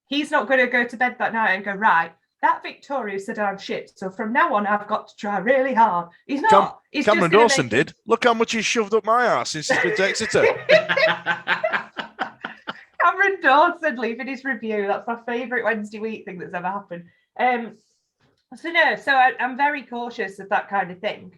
he's not going to go to bed that night and go, right, that Victoria said I'm shit, so from now on I've got to try really hard. He's not. Cameron Dawson did. Look how much he's shoved up my ass since he's been to Exeter. Cameron Dawson leaving his review. That's my favourite Wednesday week thing that's ever happened. So I'm very cautious of that kind of thing,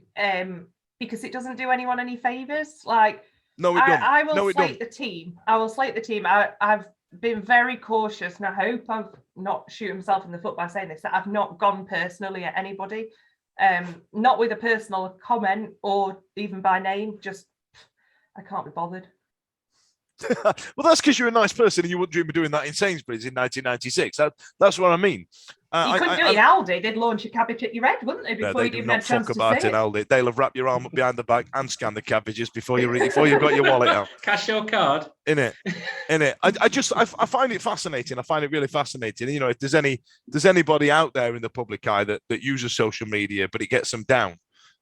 because it doesn't do anyone any favours. Like, no, it don't. I will slate the team. I will slate the team. I've been very cautious, and I hope I've not shoot myself in the foot by saying this, that I've not gone personally at anybody, not with a personal comment or even by name. Just, I can't be bothered. Well, that's because you're a nice person and you wouldn't dream of doing that in Sainsbury's in 1996. That's what I mean. You couldn't do it in Aldi. They'd launch a cabbage at your head, wouldn't they? Before they you do even not had a chance fuck to about say in it. Aldi. They'll have wrapped your arm up behind the back and scanned the cabbages before you've got your wallet out. Cash your card. In it. I find it fascinating. I find it really fascinating. You know, if there's anybody out there in the public eye that uses social media, but it gets them down.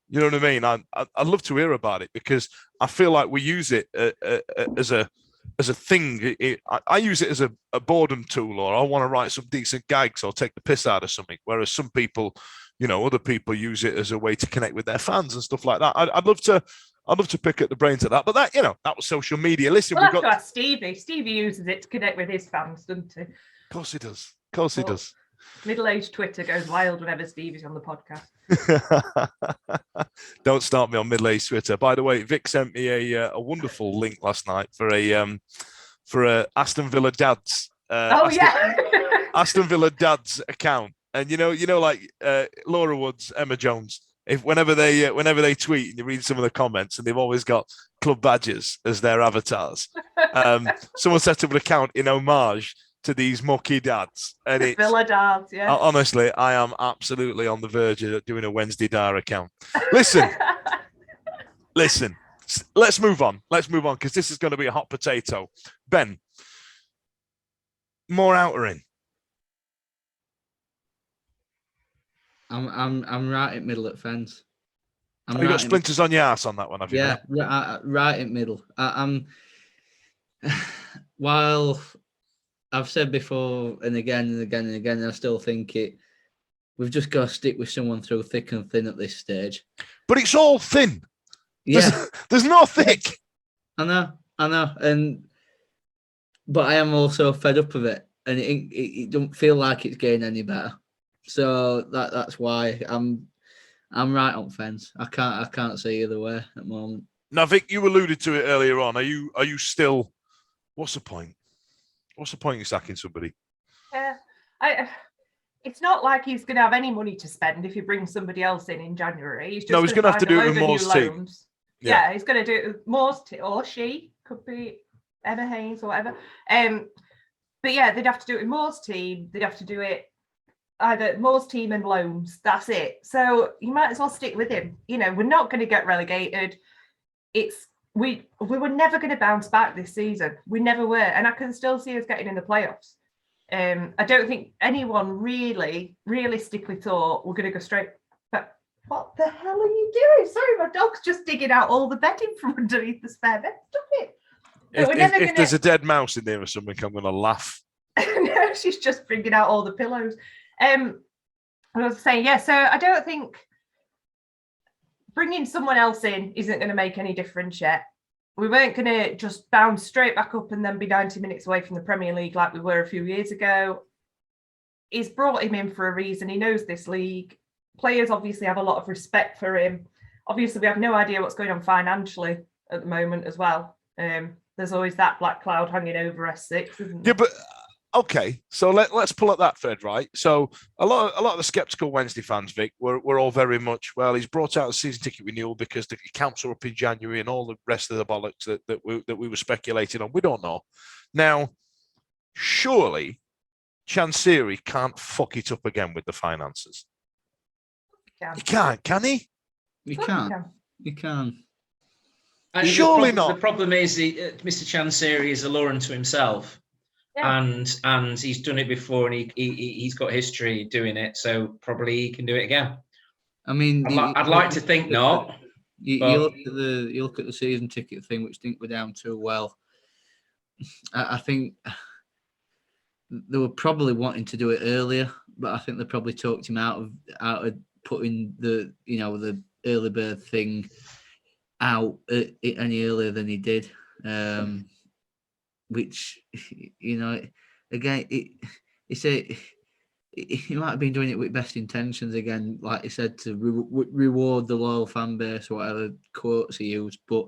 You know what I mean? I'd love to hear about it, because I feel like we use it as a thing. I use it as a boredom tool, or I want to write some decent gags or take the piss out of something. Whereas some people, you know, other people use it as a way to connect with their fans and stuff like that. I'd love to pick at the brains of that. But that, you know, that was social media. Listen, we'll have to ask Stevie. Stevie uses it to connect with his fans, doesn't he? Of course he does. Of course he does. Middle-aged Twitter goes wild whenever Stevie's on the podcast. Don't start me on middle-aged Twitter. By the way, Vic sent me a wonderful link last night for a Aston Villa Dads. Aston Villa Dads account, and you know, like Laura Woods, Emma Jones. Whenever they tweet, and you read some of the comments, and they've always got club badges as their avatars. Someone set up an account in homage to these mucky dads, and it's Villa Dads. Yeah. Honestly, I am absolutely on the verge of doing a Wednesday Dar account. Listen. Let's move on, because this is going to be a hot potato. Ben, more outer in. I'm right in middle at fence. You got splinters on your ass on that one, have you? Yeah, right in middle. I'm while I've said before and again and again and again, I still think we've just got to stick with someone through thick and thin at this stage. But it's all thin. Yeah, there's no thick. I know, but I am also fed up of it, and it don't feel like it's getting any better. So that's why I'm right on fence. I can't see either way at the moment. Now, Vic, you alluded to it earlier on. Are you still? What's the point? What's the point in sacking somebody? Yeah, It's not like he's going to have any money to spend if he brings somebody else in January. He's just he's going to have to do it with Moore's team. Yeah, he's going to do it with Moore's team, or she could be Emma Hayes or whatever. But yeah, they'd have to do it with Moore's team. They'd have to do it either Moore's team and loans. That's it. So you might as well stick with him. We're not going to get relegated. We were never going to bounce back this season. We never were, and I can still see us getting in the playoffs. I don't think anyone really realistically thought we're going to go straight. But what the hell are you doing? Sorry, my dog's just digging out all the bedding from underneath the spare bed. Stop it. If there's a dead mouse in there or something, I'm going to laugh. No, she's just bringing out all the pillows. I was saying, yeah, so I don't think bringing someone else in isn't going to make any difference yet. We weren't going to just bounce straight back up and then be 90 minutes away from the Premier League like we were a few years ago. He's brought him in for a reason. He knows this league. Players obviously have a lot of respect for him. Obviously, we have no idea what's going on financially at the moment as well. There's always that black cloud hanging over S6, isn't there? Yeah, but okay, so let's pull at that thread, right? So a lot of the skeptical Wednesday fans, Vic, were all very much, well, he's brought out a season ticket renewal because the accounts are up in January and all the rest of the bollocks that we were speculating on. We don't know. Now, surely Sweary can't fuck it up again with the finances. He can't, can he? He can't. He can. Surely not. The problem is Mr. Sweary is alluring to himself. Yeah. And he's done it before, and he's got history doing it, so probably he can do it again. I mean, I'd like to think not. You look at the season ticket thing, which didn't go down too well. I think they were probably wanting to do it earlier, but I think they probably talked him out of putting the early bird thing out any earlier than he did. Which, again, he might have been doing it with best intentions again, like he said, to reward the loyal fan base or whatever quotes he used. But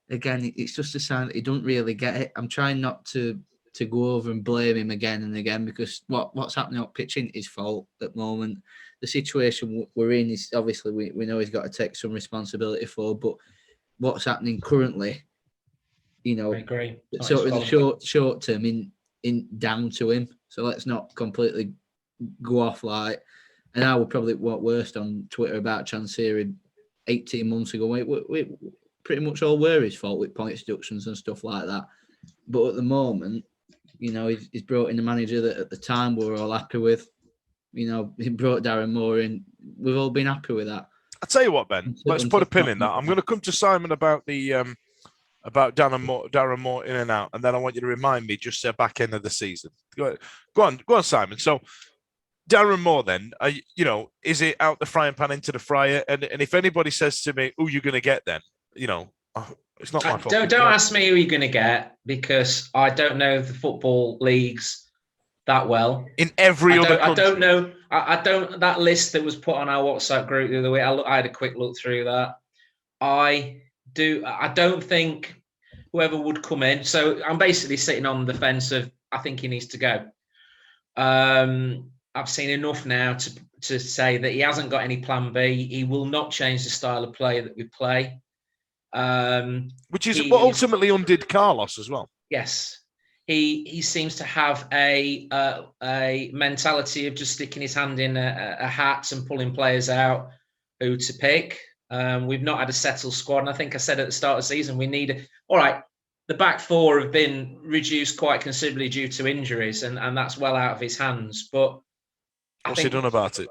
again, it's just a sign that he don't really get it. I'm trying not to go over and blame him again and again, because what's happening up pitch isn't his fault at the moment. The situation we're in is obviously we know he's got to take some responsibility for, but what's happening currently, I agree. So in the short term, in down to him. So let's not completely go off like. And I would probably what worst on Twitter about Sweary 18 months ago. We pretty much all were his fault with points deductions and stuff like that. But at the moment, he's brought in a manager that at the time we were all happy with. He brought Darren Moore in. We've all been happy with that. I'll tell you what, Ben. Let's put a pin in that. I'm going to come to Simon about the. About Darren Moore in and out, and then I want you to remind me just the back end of the season. Go on, Simon. So Darren Moore, then, is it out the frying pan into the fryer? And if anybody says to me, "Who you're going to get?" Then it's not my fault. Don't ask me who you're going to get, because I don't know the football leagues that well. In every other country. I don't know. I don't. That list that was put on our WhatsApp group the other week, I had a quick look through that. I don't think whoever would come in. So I'm basically sitting on the fence of, I think he needs to go. I've seen enough now to say that he hasn't got any plan B. He will not change the style of play that we play. Which is what ultimately undid Carlos as well. Yes. He seems to have a mentality of just sticking his hand in a hat and pulling players out who to pick. We've not had a settled squad, and I think I said at the start of the season the back four have been reduced quite considerably due to injuries, and that's well out of his hands. But what's he done about it?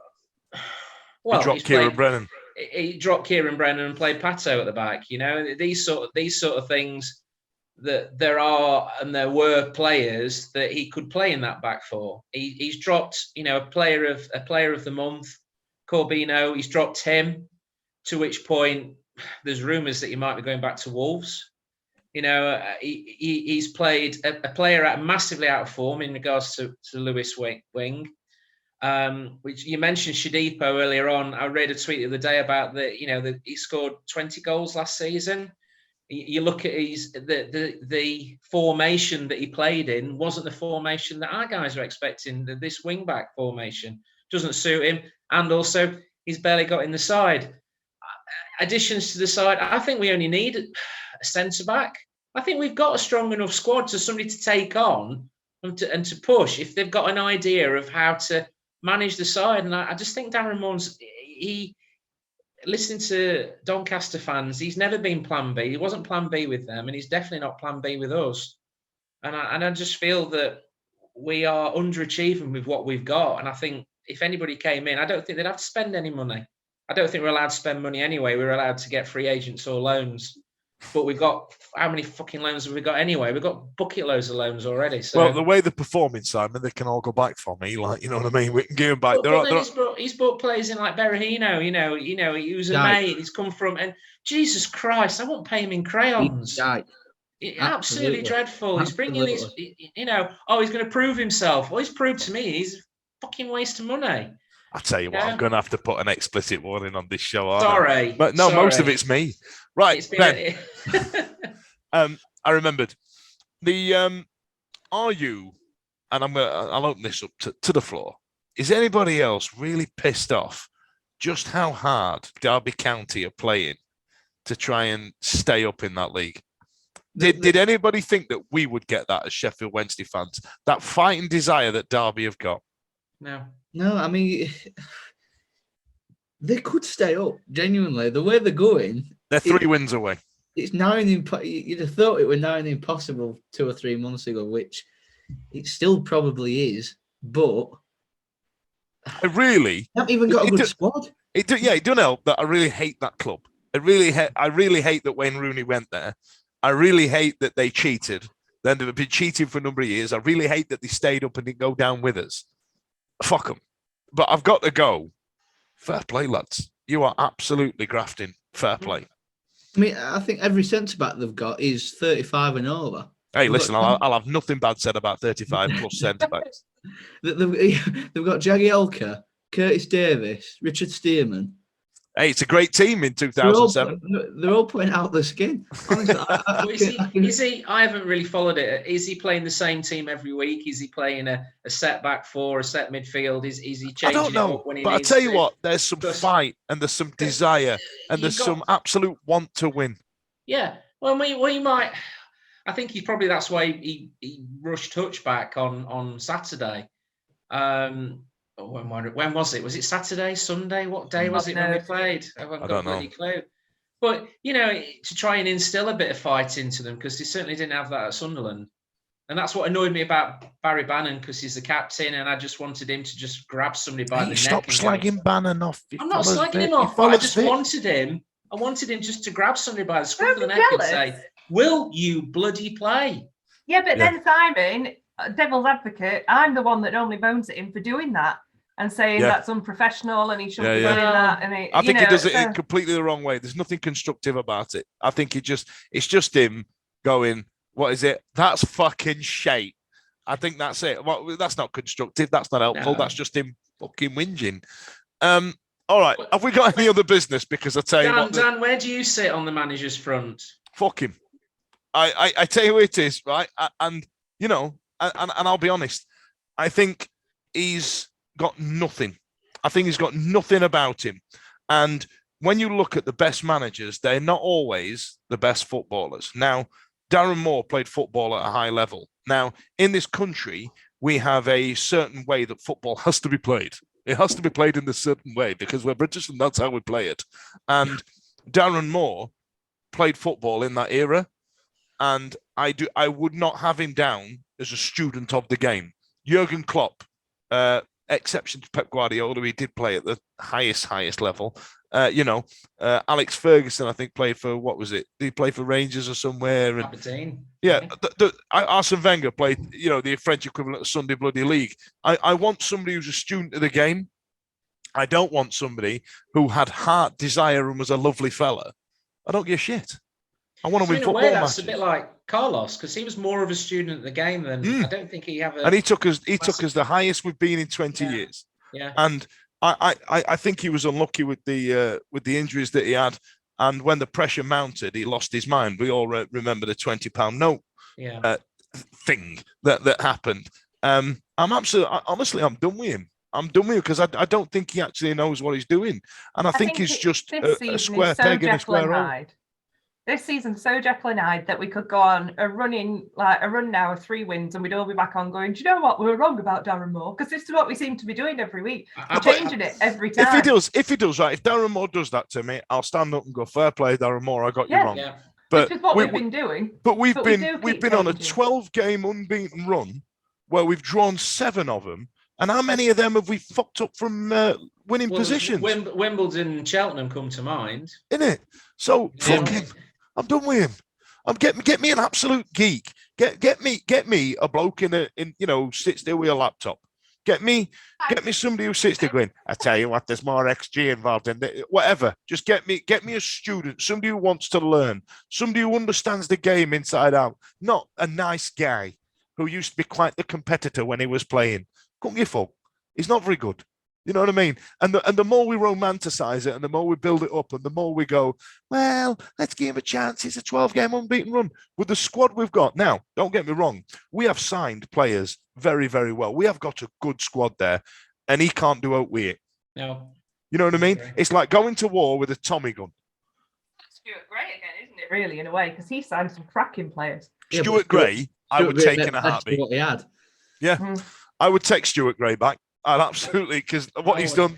Well, he dropped Kieran Brennan. He dropped Kieran Brennan and played Pato at the back. These sort of things, that there are and there were players that he could play in that back four. He's dropped, a player of the month, Corbino. He's dropped him. To which point, there's rumours that he might be going back to Wolves. He's played a player massively out of form in regards to Lewis Wing. Which you mentioned Shadipo earlier on. I read a tweet the other day about that he scored 20 goals last season. You look at the formation that he played in wasn't the formation that our guys are expecting. This wing back formation doesn't suit him, and also he's barely got in the side. Additions to the side, I think we only need a centre back. I think we've got a strong enough squad to somebody to take on and to push if they've got an idea of how to manage the side. And I just think Darren Moore's listening to Doncaster fans, he's never been Plan B. He wasn't Plan B with them, and he's definitely not Plan B with us. And I just feel that we are underachieving with what we've got. And I think if anybody came in, I don't think they'd have to spend any money. I don't think we're allowed to spend money anyway. We're allowed to get free agents or loans. But we've got, how many fucking loans have we got anyway? We've got bucket loads of loans already. So. Well, the way they're performing, Simon, they can all go back for me. Like, you know what I mean? We can give them back. He's brought players in like Berahino, he was a mate. He's come from, and Jesus Christ, I won't pay him in crayons. Absolutely dreadful. He's bringing these, he's going to prove himself. Well, he's proved to me he's a fucking waste of money. I'll tell you what, I'm going to have to put an explicit warning on this show. Sorry. But no, most of it's me. Right, Ben. I remembered are you, and I'll open this up to the floor. Is anybody else really pissed off just how hard Derby County are playing to try and stay up in that league? Did anybody think that we would get that as Sheffield Wednesday fans? That fighting desire that Derby have got? No, I mean, they could stay up, genuinely. The way they're going... They're 3 wins away. It's you'd have thought it were now impossible 2 or 3 months ago, which it still probably is, but... I really... They've even got a good squad. It doesn't help that I really hate that club. I really hate that Wayne Rooney went there. I really hate that they cheated. Then they've been cheating for a number of years. I really hate that they stayed up and didn't go down with us. Fuck them. But I've got to go. Fair play, lads. You are absolutely grafting. Fair play. I mean, I think every centre back they've got is 35 and over. Hey, listen, I'll have nothing bad said about 35 plus centre backs. They've got Jagielka, Curtis Davis, Richard Stearman. Hey, it's a great team in 2007. They're all putting out their skin. Honestly, I haven't really followed it. Is he playing the same team every week? Is he playing a set back four, a set midfield? Is he changing? I don't know, it up when he but I needs tell you to? what, there's some fight and there's some desire and there's some absolute want to win. Yeah, well, we might. I think that's why he rushed touchback on Saturday. When was it? Was it Saturday, Sunday? What day was it when we played? I haven't got a bloody clue. But, to try and instill a bit of fight into them, because they certainly didn't have that at Sunderland. And that's what annoyed me about Barry Bannon, because he's the captain, and I just wanted him to just grab somebody by the neck. Stop slagging Bannon off. I'm not slagging him off, but I just wanted him. I wanted him just to grab somebody by the scruff of the neck and say, "Will you bloody play?" Yeah, but then Simon, devil's advocate, I'm the one that normally moans at him for doing that. And saying that's unprofessional and he shouldn't be doing that. And I think he does it completely the wrong way. There's nothing constructive about it. I think it's just him going, what is it? That's fucking shite. I think that's it. Well, that's not constructive. That's not helpful. No. That's just him fucking whinging. All right. Have we got any other business? Because I tell you what. Dan, where do you sit on the manager's front? Fuck him. I tell you who it is, right? And I'll be honest. I think he's got nothing. I think he's got nothing about him. And when you look at the best managers, they're not always the best footballers. Now, Darren Moore played football at a high level. Now, in this country, we have a certain way that football has to be played. It has to be played in a certain way because we're British and that's how we play it. And Darren Moore played football in that era. And I would not have him down as a student of the game. Jurgen Klopp, exception to Pep Guardiola, he did play at the highest level. Alex Ferguson, I think, played for, what was it? Did he play for Rangers or somewhere? Aberdeen. Yeah. Arsene Wenger played, the French equivalent of Sunday Bloody League. I want somebody who's a student of the game. I don't want somebody who had heart, desire, and was a lovely fella. I don't give a shit. I want to win football matches. That's a bit like Carlos, because he was more of a student of the game than I don't think he had. And he took us the highest we've been in 20 years. Yeah. And I think he was unlucky with the injuries that he had. And when the pressure mounted, he lost his mind. We all remember the £20 note thing that happened. I'm absolutely, honestly, I'm done with him. I'm done with him because I don't think he actually knows what he's doing. And I think he's just a square peg in a square hole. This season's so Jekyll and Hyde that we could go on a run now of 3 wins and we'd all be back on going, do you know what? We were wrong about Darren Moore, because this is what we seem to be doing every week. We're changing it every time. If he does, right, if Darren Moore does that to me, I'll stand up and go, fair play, Darren Moore, I got you wrong. Yeah. But which is what we've been doing. But we've been on a 12-game unbeaten run where we've drawn 7 of them. And how many of them have we fucked up from winning positions? Wimbledon and Cheltenham come to mind. Innit? So fuck him. I'm done with him. Get me an absolute geek. Get me a bloke sits there with a laptop. Get me somebody who sits there going, I tell you what, there's more XG involved in it. Whatever. Just get me a student, somebody who wants to learn, somebody who understands the game inside out. Not a nice guy who used to be quite the competitor when he was playing. Couldn't give a fuck. He's not very good. You know what I mean? And the more we romanticize it and the more we build it up and the more we go, well, let's give him a chance. It's a 12-game unbeaten run. With the squad we've got now, don't get me wrong, we have signed players very, very well. We have got a good squad there and he can't do out with it. No. You know what I mean? Okay. It's like going to war with a Tommy gun. Stuart Gray again, isn't it, really, in a way? Because he signed some cracking players. Yeah, Stuart Gray, I would take in a heartbeat. What he had. Yeah, I would take Stuart Gray back. I'd absolutely, because what he's done,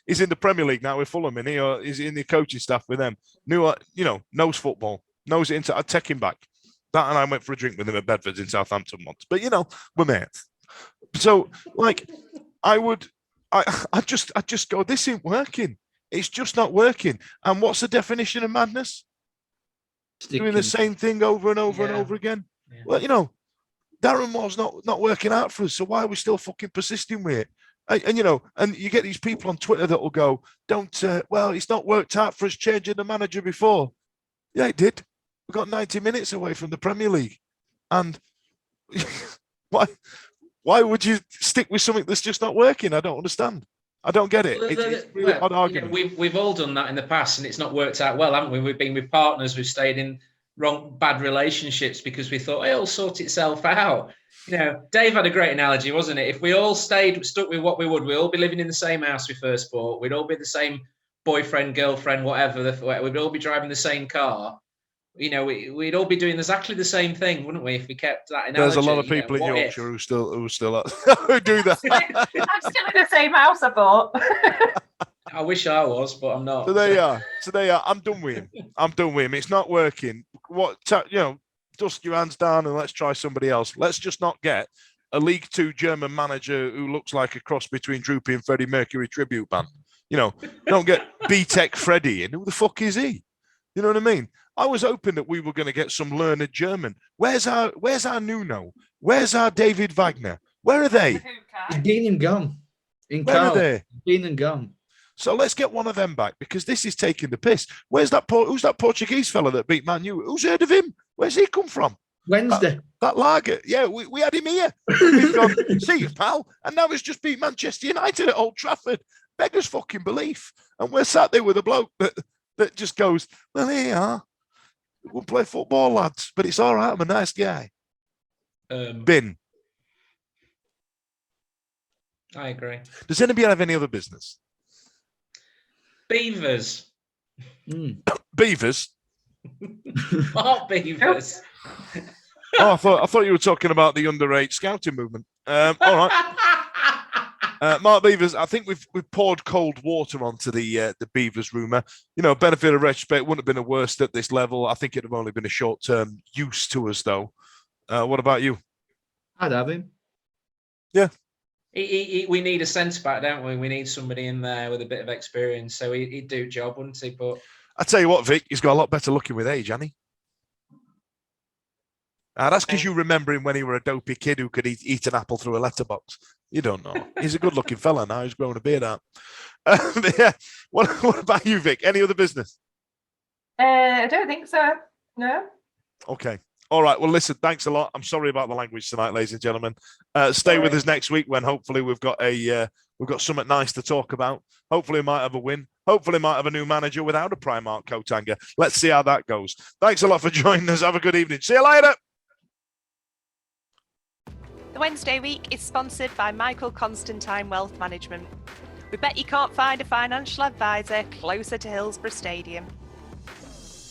he's in the Premier League now with Fulham, and he's in the coaching staff with them. Knows football, knows it. I'd take him back. That and I went for a drink with him at Bedford's in Southampton once. But we're mates. So I just go, this ain't working. It's just not working. And what's the definition of madness? Doing the same thing over and over and over again. Yeah. Well, Darren Moore's not working out for us. So why are we still fucking persisting with it? And you get these people on Twitter that will go, it's not worked out for us changing the manager before. Yeah, it did. We got 90 minutes away from the Premier League. And why would you stick with something that's just not working? I don't understand. I don't get it. It's really odd argument. We've all done that in the past and it's not worked out well, haven't we? We've been with partners who've stayed in bad relationships because we thought it'll sort itself out. Dave had a great analogy, wasn't it? If we all stuck with what we would, we'd all be living in the same house we first bought. We'd all be the same boyfriend, girlfriend, whatever. We'd all be driving the same car. We'd all be doing exactly the same thing, wouldn't we? If we kept that analogy. There's a lot of people in Yorkshire who still who do that. I'm still in the same house I bought. I wish I was, but I'm not. So there you are. I'm done with him. It's not working. Dust your hands down and let's try somebody else. Let's just not get a League Two German manager who looks like a cross between Droopy and Freddie Mercury tribute band. Don't get B-Tech Freddie in. Who the fuck is he? You know what I mean? I was hoping that we were going to get some learned German. Where's our Nuno? Where's our David Wagner? Where are they? He's been and gone. Where are they? Been and gone. So let's get one of them back because this is taking the piss. Who's that Portuguese fella that beat Man U? Who's heard of him? Where's he come from? Wednesday. That lager. Yeah, we had him here. We've gone, see you, pal. And now he's just beat Manchester United at Old Trafford. Beggars fucking belief. And we're sat there with a bloke that just goes, well, here you are. We'll play football, lads. But it's all right. I'm a nice guy. Bin. I agree. Does anybody have any other business? Beavers. Beavers? What Beavers? Oh, I thought you were talking about the underage scouting movement. All right. Mark Beavers, I think we've poured cold water onto the Beavers rumour. Benefit of retrospect, wouldn't have been a worst at this level. I think it'd have only been a short-term use to us, though. What about you? I'd have him. Yeah. We need a centre back, don't we? We need somebody in there with a bit of experience, so he'd do a job, wouldn't he? But I tell you what, Vic, he's got a lot better looking with age, hasn't he? That's because you remember him when he were a dopey kid who could eat an apple through a letterbox. You don't know. He's a good-looking fella now. He's growing a beard out. Yeah. What about you, Vic? Any other business? I don't think so. No. Okay. All right. Well, listen, thanks a lot. I'm sorry about the language tonight, ladies and gentlemen. Stay with us next week when hopefully we've got something nice to talk about. Hopefully we might have a win. Hopefully might have a new manager without a Primark coat hanger. Let's see how that goes. Thanks a lot for joining us. Have a good evening. See you later. The Wednesday week is sponsored by Michael Constantine Wealth Management. We bet you can't find a financial advisor closer to Hillsborough Stadium.